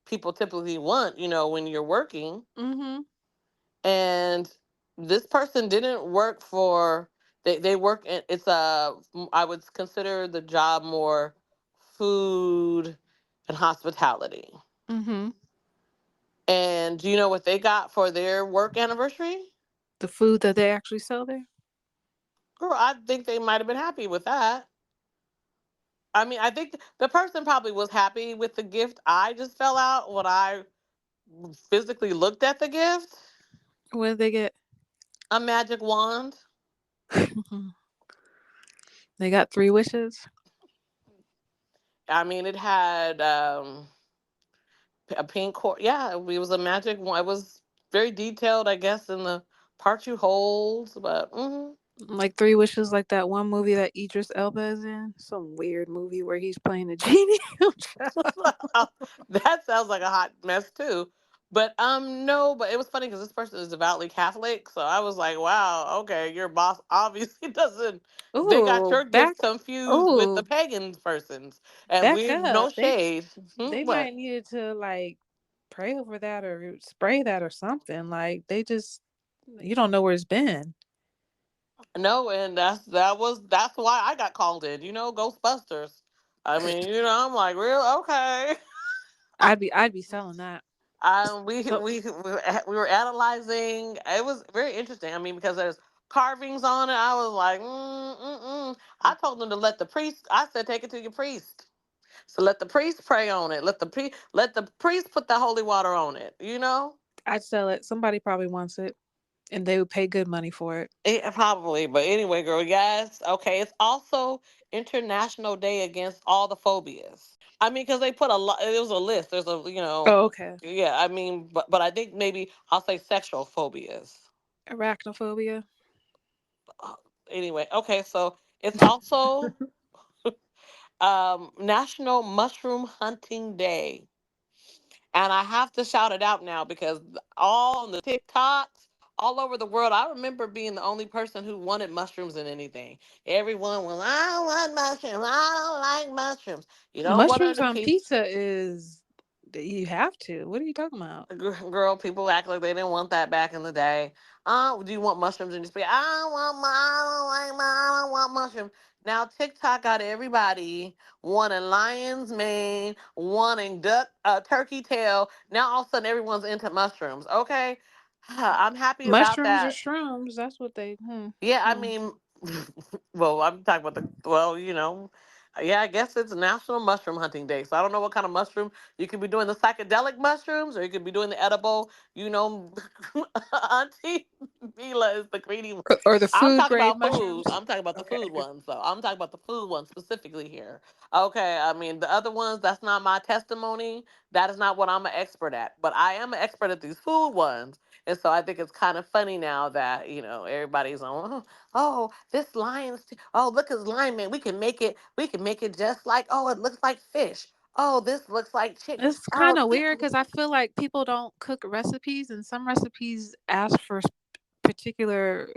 people typically want, when you're working. Mm-hmm. And this person didn't work for, they work in, I would consider the job more food and hospitality. Mm-hmm. And do you know what they got for their work anniversary? The food that they actually sell there. Girl, I think they might have been happy with that. I mean, I think the person probably was happy with the gift. I just fell out when I physically looked at the gift. What did they get? A magic wand. They got 3 wishes. I mean, it had a pink cord. Yeah, it was a magic one. It was very detailed, I guess, in the part you hold. But Like 3 wishes, like that one movie that Idris Elba is in. Some weird movie where he's playing a genie. that sounds like a hot mess too. But no, but it was funny because this person is devoutly Catholic, so I was like, wow, okay, your boss obviously doesn't. They got Ooh, your gift confused with the ooh, pagan person's, and back we no up. shade. They What? might needed to like pray over that or spray that or something. Like they just you don't know where it's been. No, and that's why I got called in. Ghostbusters. I mean, I'm like, real okay. I'd be selling that. So We were analyzing. It was very interesting. I mean, because there's carvings on it. I was like, I told them to let the priest. I said, take it to your priest. So let the priest pray on it. Let the priest put the holy water on it. I'd sell it. Somebody probably wants it, and they would pay good money for it. Probably. But anyway, girl, yes. Okay. It's also International Day Against all the phobias. I mean, because they put a lot, it was a list. Oh, okay. Yeah, I mean, but I think maybe I'll say sexual phobias. Arachnophobia. Uh, Anyway, okay, so it's also National Mushroom Hunting Day. And I have to shout it out now because all on the TikToks, all over the world, I remember being the only person who wanted mushrooms in anything. Everyone was, I don't want mushrooms. I don't like mushrooms. You know what are Mushrooms the on people? pizza is you have to. What are you talking about? Girl, people act like they didn't want that back in the day. Do you want mushrooms in your spaghetti? I don't want mushrooms. Now TikTok got everybody wanting lion's mane, wanting turkey tail. Now all of a sudden everyone's into mushrooms. Okay, I'm happy about Mushrooms or that. shrooms? That's what they. Yeah, I Hmm. mean, well, I'm talking about yeah, I guess it's National Mushroom Hunting Day. So I don't know what kind of mushroom you could be doing, the psychedelic mushrooms, or you could be doing the edible. You know, Auntie Mila is the greedy one. Or the I'm food talking grade about food. mushrooms. I'm talking about the Okay. food ones, though. I'm talking about the food ones specifically here. Okay, I mean the other ones. That's not my testimony. That is not what I'm an expert at. But I am an expert at these food ones. And so I think it's kind of funny now that everybody's on. Oh, this oh, look at lime man. We can make it just like, oh, it looks like fish. Oh, this looks like chicken. It's kind Oh, of weird because I feel like people don't cook recipes, and some recipes ask for particular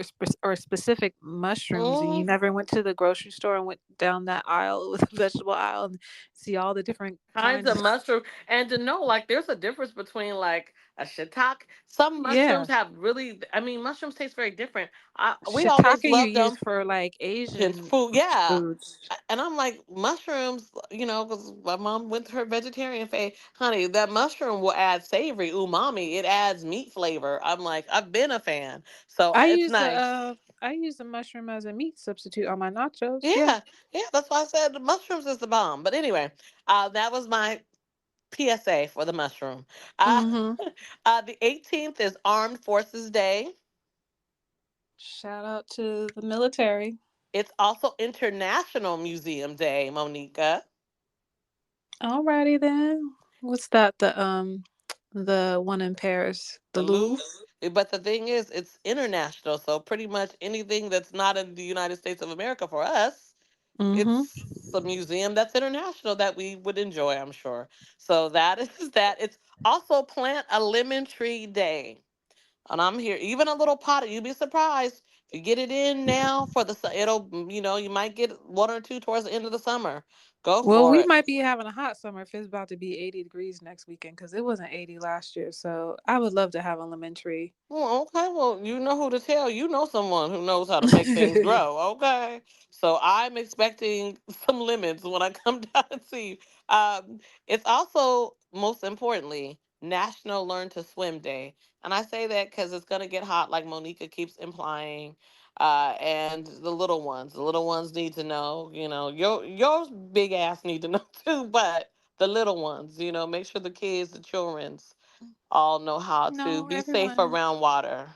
or specific mushrooms, and you mm, never went to the grocery store and went down that aisle with the vegetable aisle and see all the different kinds kinds of of. mushroom. And to know, like, there's a difference between like a shiitake. Some Yeah, mushrooms have really, I mean, mushrooms taste very different. We always shiitake you loved use them for like in Asian food. Yeah. foods. And I'm like, mushrooms, because my mom went to her vegetarian phase. Honey, that mushroom will add savory, umami. It adds meat flavor. I'm like, I've been a fan. So I it's use the nice. I use the mushroom as a meat substitute on my nachos. Yeah. Yeah. Yeah. That's why I said the mushrooms is the bomb. But anyway, that was my PSA for the mushroom. Uh, Mm-hmm. the 18th is Armed Forces Day. Shout out to the military. It's also International Museum Day, Monica. Alrighty then. What's that? The one in Paris, the The Louvre. Louvre. But the thing is, it's international. So pretty much anything that's not in the United States of America for us, Mm-hmm. it's a museum that's international that we would enjoy, I'm sure. So that is that. It's also Plant a Lemon Tree Day. And I'm here, even a little pot. You'd be surprised if you get it in now for it'll, you might get one or two towards the end of the summer. Go Well, for we it. might be having a hot summer if it's about to be 80 degrees next weekend because it wasn't 80 last year. So I would love to have a lemon tree. Well, okay. Well, you know who to tell. You know someone who knows how to make things grow. Okay. So I'm expecting some lemons when I come down and see you. It's also, most importantly, National Learn to Swim Day. And I say that because it's going to get hot, like Monica keeps implying. And the little ones need to know, your big ass need to know too, but the little ones, make sure the kids, the children's all know how to No, be safe around water.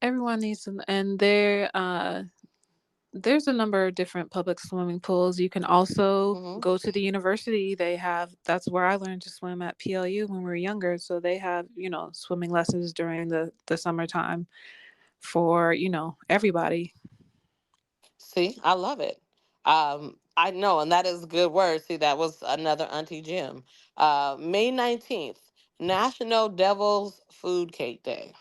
everyone needs to, and there's a number of different public swimming pools. You can also Hmm. go to the university. They have That's where I learned to swim at PLU when we were younger. So they have, swimming lessons during the summertime for, everybody. See, I love it. I know, and that is a good word. See, that was another Auntie Jim. May 19th, National Devil's Food Cake Day.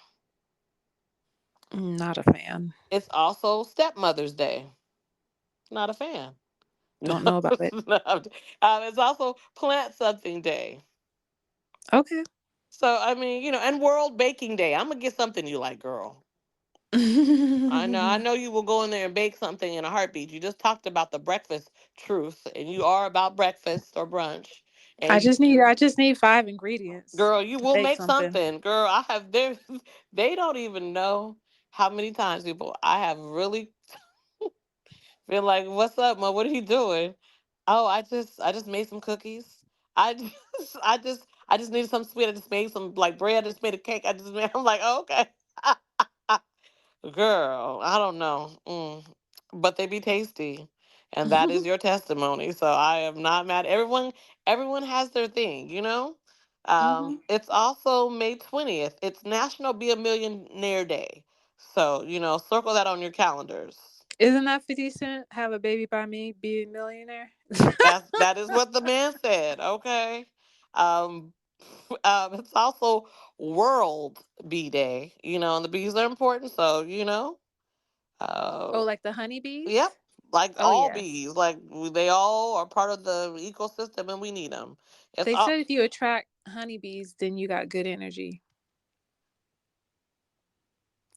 Not a fan. It's also Stepmother's Day. Not a fan. No, Don't know about it. no, it's also Plant Something Day. Okay. So, I mean, and World Baking Day. I'm going to get something you like, girl. I know you will go in there and bake something in a heartbeat. You just talked about the breakfast truth, and you are about breakfast or brunch. And I just need 5 ingredients girl, you to will bake make something. something. Girl, I have there they don't even know how many times people I have really been like, "What's up, ma? What are you doing?" Oh, I just made some cookies. I just I just needed some sweet. I just made some like bread. I just made a cake. I'm like, oh, okay. Girl, I don't know. But they be tasty. And that is your testimony. So I am not mad. Everyone has their thing. Hmm. It's also May 20th. It's National Be a Millionaire Day. So, circle that on your calendars. Isn't that 50 Cent? Have a baby by me, be a millionaire. That is what the man said, okay? Um it's also World Bee Day, and the bees are important, so Oh, uh like the honeybees? Yep, like Oh all yeah. bees, like they all are part of the ecosystem, and we need them. It's They all. said if you attract honeybees, then you got good energy.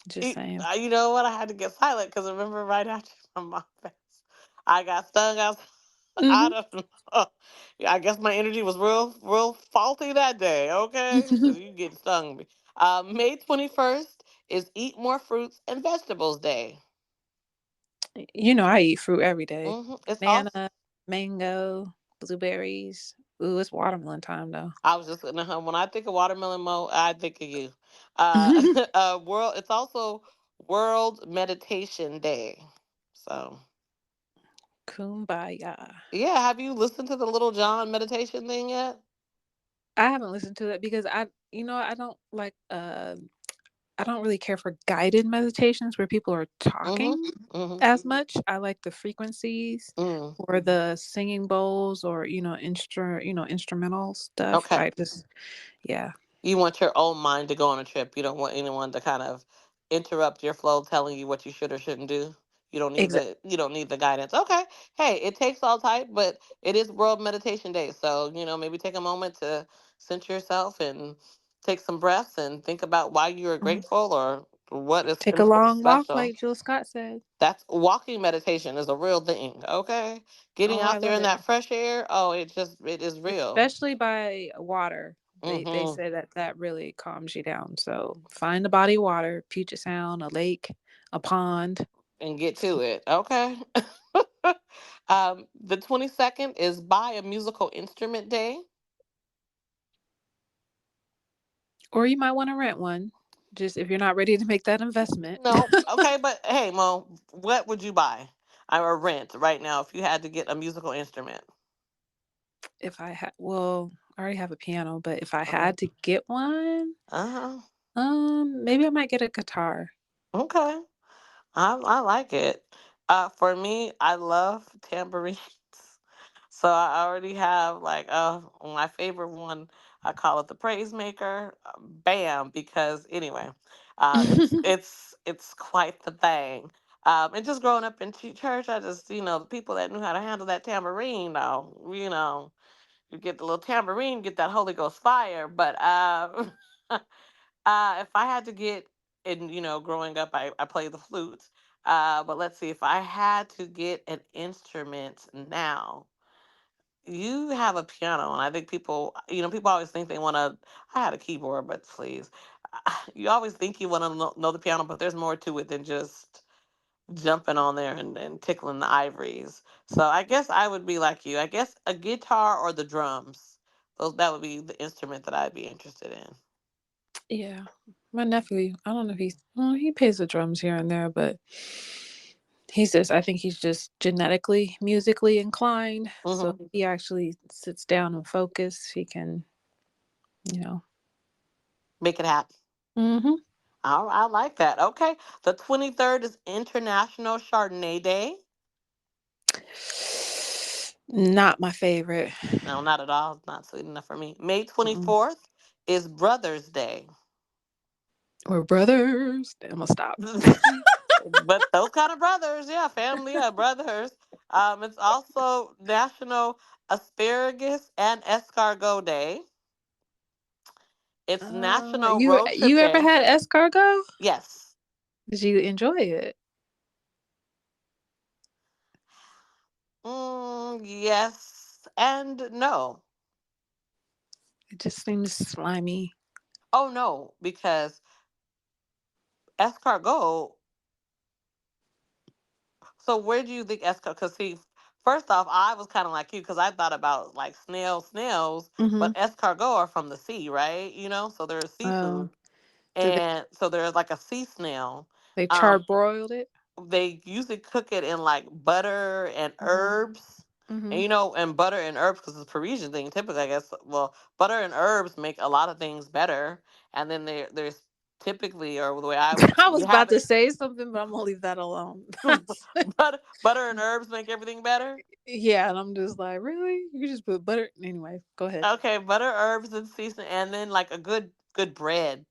Just saying. You know what? I had to get silent because remember right after my mom passed, I got stung. I Hmm. don't know. Yeah, I guess my energy was real faulty that day. Okay, because you get stung. May 21st is Eat More Fruits and Vegetables Day. You know, I eat fruit every day. It's also, Banana, mango, blueberries. Ooh, it's watermelon time though. I was just gonna, when I think of watermelon mo, I think of you. World. It's also World Meditation Day. So Kumbaya. yeah, have you listened to the Little John meditation thing yet? I haven't listened to it because I don't like I don't really care for guided meditations where people are Mm-hmm. talking Mm-hmm. as much. I like the frequencies Mm. or the singing bowls or instrumental stuff. Okay. I just yeah. You want your own mind to go on a trip. You don't want anyone to kind of interrupt your flow, telling you what you should or shouldn't do. Exactly. You don't need the guidance. Okay. Hey, it takes all type, but it is World Meditation Day. So, maybe take a moment to center yourself and take some breaths and think about why you are grateful or what is Take a long walk special. like Jill Scott said. That's walking meditation is a real thing. Okay. Getting Oh, I out there love in it. that fresh air. Oh, it is real. Especially by water. They Hmm. say that really calms you down. So find a body of water, Puget Sound, a lake, a pond. And get to it. Okay. The 22nd is Buy a Musical Instrument Day. Or you might want to rent one. Just if you're not ready to make that investment. No, okay, but hey, Mo, what would you buy or rent right now if you had to get a musical instrument? If I had well, I already have a piano, but if I Okay. had to get one, Uh-huh. maybe I might get a guitar. Okay. I like it. For me, I love tambourines. So I already have like my favorite one. I call it the praise maker. Bam, because anyway, it's quite the thing. And just growing up in church, I just the people that knew how to handle that tambourine. Though you get the little tambourine, get that Holy Ghost fire. But if I had to get, and growing up, I played the flute. But let's see, if I had to get an instrument now, you have a piano, and I think people always think they want to. I had a keyboard, but please, you always think you want to know the piano, but there's more to it than just jumping on there and tickling the ivories. So I guess I would be like you. I guess a guitar or the drums. Those that would be the instrument that I'd be interested in. Yeah. My nephew, I don't know if he plays the drums here and there, but I think he's just genetically musically inclined. So Hmm. if he actually sits down and focus, he can, you know. Make it happen. Hmm. I like that. Okay. The 23rd is International Chardonnay Day. Not my favorite. No, not at all. It's not sweet enough for me. May Mm-mm. 24th is Brothers Day. We're brothers. I'm gonna stop. But those kind of brothers, yeah, family, yeah, brothers. It's also National Asparagus and Escargot Day. It's National You Road Trip you ever Day. had escargot? Yes. Did you enjoy it? Yes and no. It just seems slimy. Oh no, because escargot. So where do you think escargot? Because see, first off, I was kind of like you because I thought about like snails, Mm-hmm. but escargot are from the sea, right? So they're Oh, seafood, did and so there's like a sea snail. they char Um, broiled it? they usually cook it in like butter and Mm-hmm. herbs. And Mm-hmm. and butter and herbs because it's a Parisian thing. Typically, I guess. Well, butter and herbs make a lot of things better. And then there's typically, or the way I was you about have to it, say something, but I'm gonna leave that alone. butter and herbs make everything better. Yeah, and I'm just like, really? You just put butter? Anyway, go ahead. Okay, butter, herbs, and season, and then like a good bread.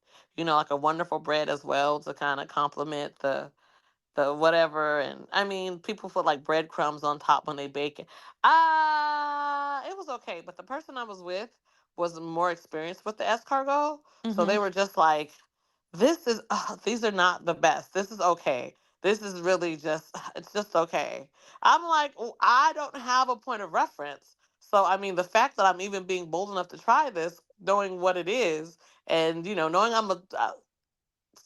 Like a wonderful bread as well to kind of complement the whatever. And I mean, people put like breadcrumbs on top when they bake it. It was okay, but the person I was with was more experienced with the escargot, so Mm-hmm. they were just like, these are not the best. This is okay. This is really just it's just okay. I'm like, "Oh, I don't have a point of reference." So I mean, the fact that I'm even being bold enough to try this, knowing what it is, and knowing I'm a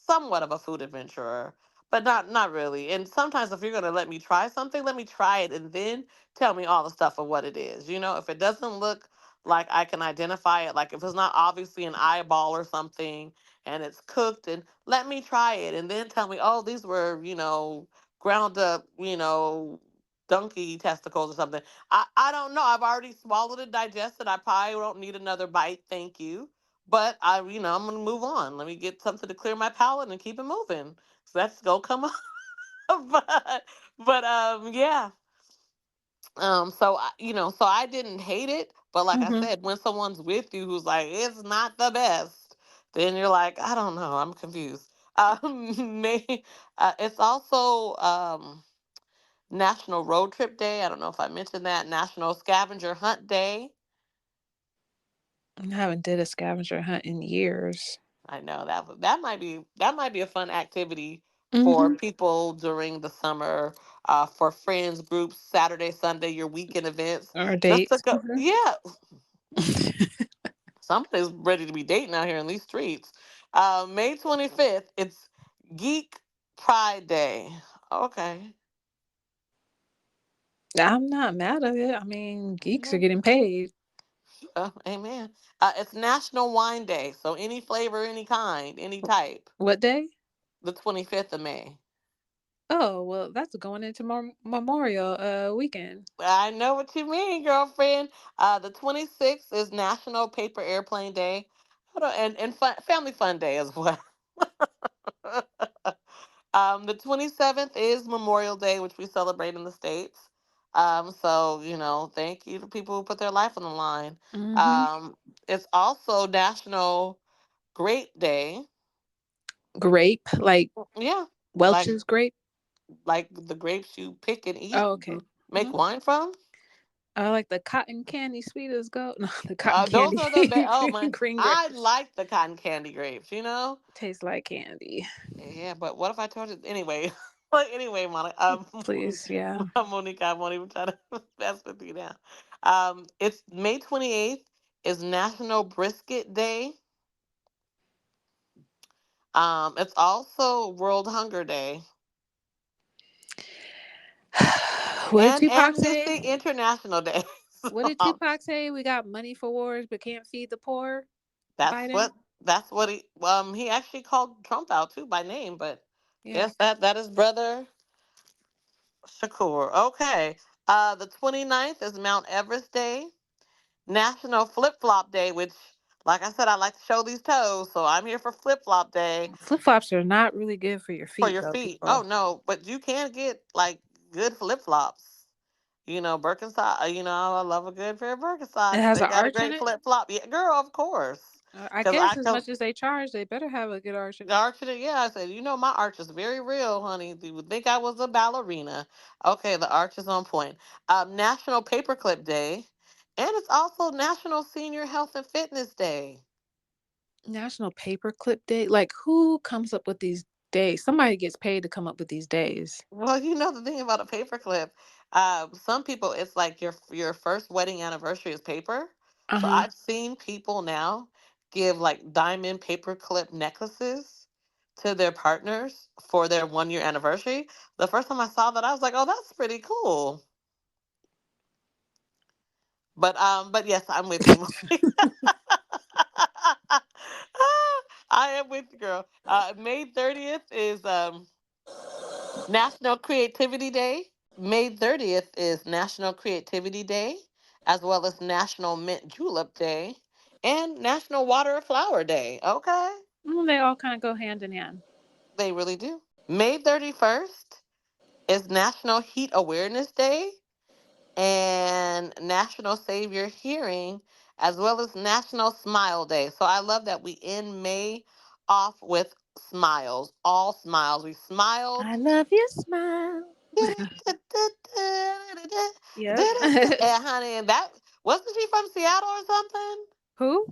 somewhat of a food adventurer, but not really. And sometimes if you're gonna let me try something, let me try it and then tell me all the stuff of what it is. You know, if it doesn't look like I can identify it, like if it's not obviously an eyeball or something and it's cooked, and let me try it and then tell me, oh, these were, ground up, donkey testicles or something. I don't know. I've already swallowed it, digested. I probably don't need another bite. Thank you. But I'm gonna move on. Let me get something to clear my palate and keep it moving. So that's gonna come up. but yeah. So I didn't hate it, but like I Mm-hmm. said, when someone's with you who's like, it's not the best, then you're like, I don't know, I'm confused. It's also National Road Trip Day. I don't know if I mentioned that. National Scavenger Hunt Day. I haven't did a scavenger hunt in years. I know that might be a fun activity for Mm-hmm. people during the summer, for friends, groups, Saturday, Sunday, your weekend events. Or Just to dates. go, Mm-hmm. yeah. Somebody's ready to be dating out here in these streets. May 25th, it's Geek Pride Day. Okay. I'm not mad at it. I mean, geeks are Yeah. getting paid. Amen. It's National Wine Day, so any flavor, any kind, any type. What day? The 25th of May. Oh, well, that's going into Memorial weekend. I know what you mean, girlfriend. The 26th is National Paper Airplane Day. Hold on, and Family Fun Day as well. The 27th is Memorial Day, which we celebrate in the States. So, thank you to people who put their life on the line. Mm-hmm. Um, it's also National Grape Day. Grape, like Yeah, like Welch's grape. like the grapes you pick and eat, Oh, okay. make wine from. I like the cotton candy sweet as gold. No, the cotton Those candy are the oh my! green I grapes like the cotton candy grapes. taste like candy. Yeah, but what if I told you anyway? Like anyway, Monica, Please, yeah. Monica, I won't even try to mess with you now. It's May 28th is National Brisket Day. It's also World Hunger Day What did and Tupac say? Amnesty International Day. What So, did Tupac say? We got money for wars, but can't feed the poor. that's Biden. what that's what he actually called Trump out too by name, but Yeah. yes, that is brother Shakur. Okay. The 29th is Mount Everest Day. National Flip Flop Day, which, like I said, I like to show these toes, so I'm here for Flip Flop Day Flip flops are not really good for your for feet, your though, feet. people. Oh no, but you can get like good flip flops. Birkenstock. I love a good pair of It Birkenstocks. has They an got a arch in great it. flip flop. Yeah, girl, of course. I Cause guess I as cause much as they charge, they better have a good arch in the it. arch in it, yeah, I said, my arch is very real, honey. You would think I was a ballerina. Okay, the arch is on point. National Paperclip Day, and it's also National Senior Health and Fitness Day. National Paperclip Day. Like, who comes up with these days? Somebody gets paid to come up with these days. Well, the thing about a paperclip, some people it's like your first wedding anniversary is paper. Uh So huh. I've seen people now give like diamond paperclip necklaces to their partners for their 1 year anniversary. The first time I saw that, I was like, "Oh, that's pretty cool." But yes, I'm with you. I am with you, girl. May 30th is National Creativity Day. May 30th is National Creativity Day, as well as National Mint Julep Day and National Water a Flower Day. Okay, They all kind of go hand in hand. they really do. May 31st is National Heat Awareness Day and National Save Your Hearing, as well as National Smile Day. So I love that we end May off with smiles, all smiles. We smiled. I love your smile. Yep. And honey, and that wasn't she from Seattle or something? Who?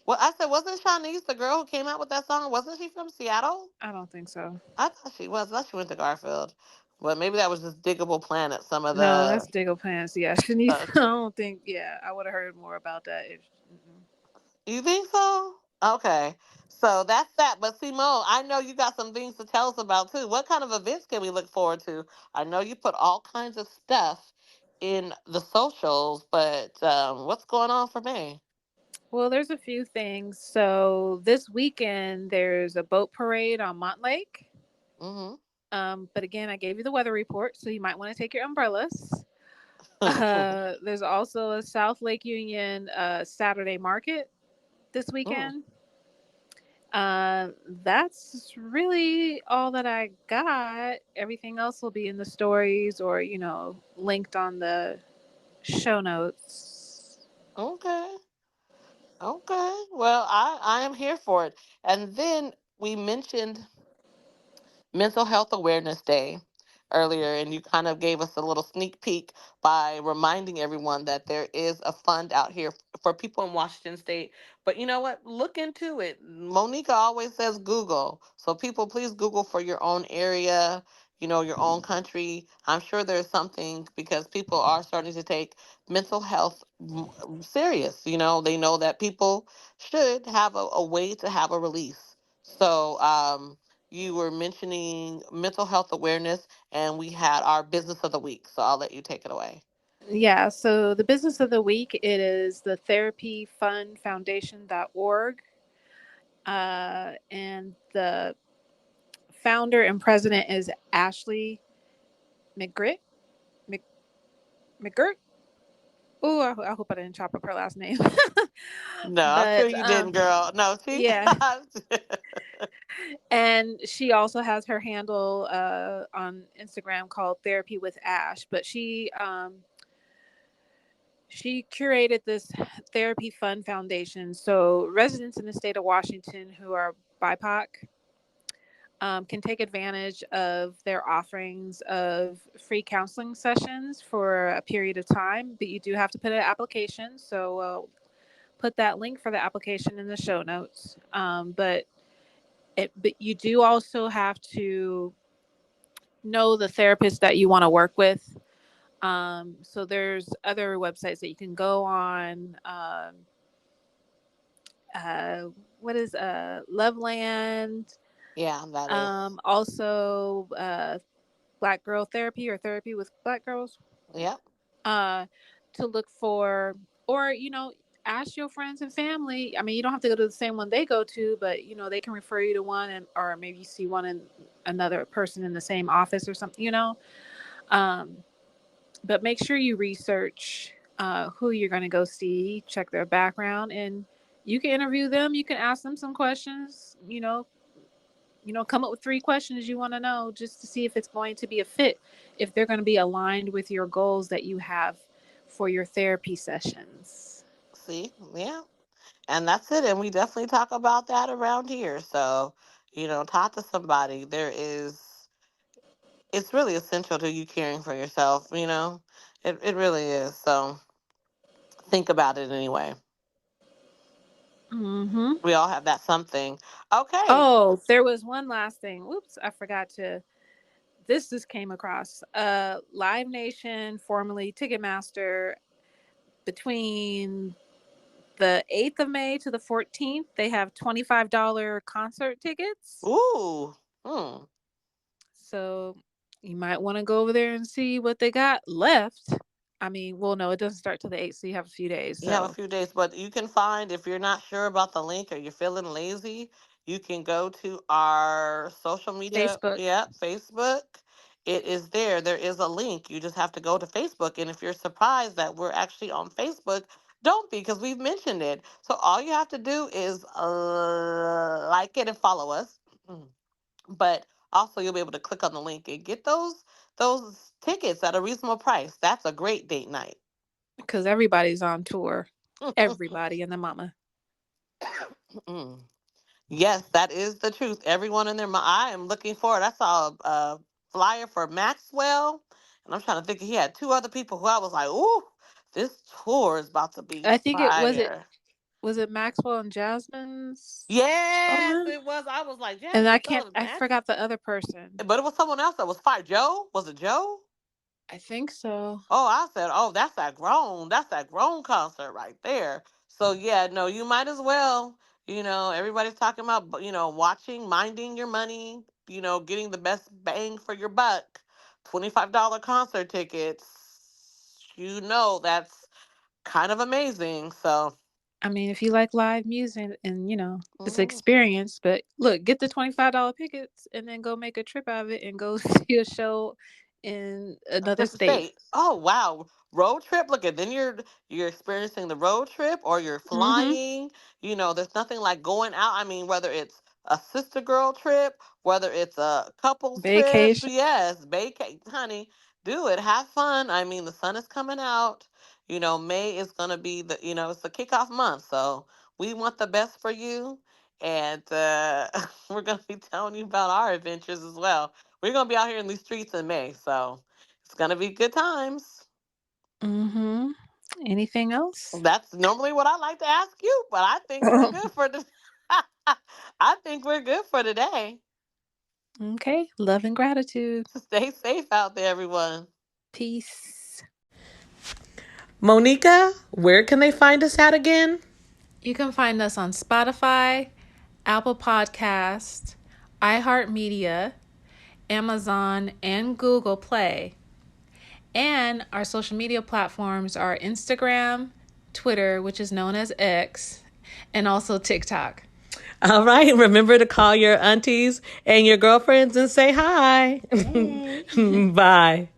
Well, I said, wasn't Shanice the girl who came out with that song? Wasn't she from Seattle? I don't think so. I thought she was. I thought she went to Garfield. But maybe that was just Diggable Planet. Some of No, the. that's Diggle Pants. Yeah, Shanice. Uh, I don't think. Yeah, I would have heard more about that if. Mm-mm. you think so? Okay. So that's that. But Simone, I know you got some things to tell us about too. What kind of events can we look forward to? I know you put all kinds of stuff in the socials, but what's going on for me? Well, there's a few things. So this weekend there's a boat parade on Montlake. Mm-hmm. But again, I gave you the weather report, so you might want to take your umbrellas. There's also a South Lake Union Saturday market this Mm, weekend. That's really all that I got. Everything else will be in the stories or, linked on the show notes. okay. Okay. Well, I am here for it. And then we mentioned Mental Health Awareness Day earlier, and you kind of gave us a little sneak peek by reminding everyone that there is a fund out here for people in Washington State. But you know what? Look into it. Monica always says Google. So, people, please Google for your own area, your own country. I'm sure there's something because people are starting to take mental health serious. They know that people should have a way to have a release. So, you were mentioning mental health awareness, and we had our business of the week. So I'll let you take it away. Yeah, so the business of the week, it is the therapyfundfoundation.org. And the founder and president is Ashley McGritt. Mc, McGirt. Oh, I hope I didn't chop up her last name. No, I'm sure but you didn't, girl. No, she. yeah, and she also has her handle on Instagram called Therapy with Ash. But she curated this therapy fund foundation. So residents in the state of Washington who are BIPOC can take advantage of their offerings of free counseling sessions for a period of time, but you do have to put an application. So put that link for the application in the show notes. But you do also have to know the therapist that you want to work with. So there's other websites that you can go on. Uh, what is Loveland? Yeah, that is. Also, Black Girl Therapy or Therapy with Black Girls. Yep. Uh, to look for, or ask your friends and family. I mean, you don't have to go to the same one they go to, but they can refer you to one, and or maybe you see one in another person in the same office or something. Um, but make sure you research who you're going to go see, check their background, and you can interview them. You can ask them some questions. Come up with 3 questions you want to know just to see if it's going to be a fit, if they're going to be aligned with your goals that you have for your therapy sessions. See, yeah, and that's it. And we definitely talk about that around here. So, talk to somebody. It's really essential to you caring for yourself. It really is. So think about it anyway. Mm-hmm. We all have that something. Okay. Oh, there was one last thing. Whoops, I forgot to. This just came across. Live Nation, formerly Ticketmaster, between the 8th of May to the 14th, they have $25 concert tickets. Ooh. Hmm. So you might want to go over there and see what they got left. I mean, well, no, it doesn't start till the 8th, so you have a few days. You have a So few days, but you can find if you're not sure about the link or you're feeling lazy, you can go to our social media. Facebook. Yeah, Facebook. It is there. There is a link. You just have to go to Facebook. And if you're surprised that we're actually on Facebook, don't be because we've mentioned it. So all you have to do is like it and follow us. Mm. But also you'll be able to click on the link and get those tickets at a reasonable price. That's a great date night. Because everybody's on tour. Everybody and the mama. Mm. Yes, that is the truth. Everyone in their mind. I am looking forward. I saw a flyer for Maxwell, and I'm trying to think. He had 2 other people who I was like, "Ooh, this tour is about to be I think it was it fire." was it Maxwell and Jasmine's Yes, son? it was. I was like, And Jasmine Sullivan, I Max, forgot the other person. but it was someone else that was fire. Joe, was it Joe? I think so. Oh, I said, oh, that's that grown concert right there. So yeah, no, you might as well. Everybody's talking about, watching, minding your money, getting the best bang for your buck. $25 concert tickets. That's kind of amazing. So, I mean, if you like live music and it's mhm. experience, but look, get the $25 tickets and then go make a trip out of it and go see a show in A another different state. state. Oh wow. Road trip. Look at then you're experiencing the road trip or you're Mm-hmm. flying. There's nothing like going out. I mean, whether it's a sister girl trip, whether it's a couples trip. Vacation. Yes, vacate, honey. Do it. Have fun. I mean, the sun is coming out. May is gonna be it's the kickoff month. So we want the best for you. And we're gonna be telling you about our adventures as well. We're gonna be out here in these streets in May, so it's gonna be good times. Mm-hmm. Anything else? That's normally what I like to ask you, but I think we're good for the. I think we're good for today. Okay. Love and gratitude. Stay safe out there, everyone. Peace. Monika, where can they find us at again? You can find us on Spotify, Apple Podcast, iHeartMedia, Amazon, and Google Play. And our social media platforms are Instagram, Twitter, which is known as X, and also TikTok. All right. Remember to call your aunties and your girlfriends and say hi. Hey. Bye.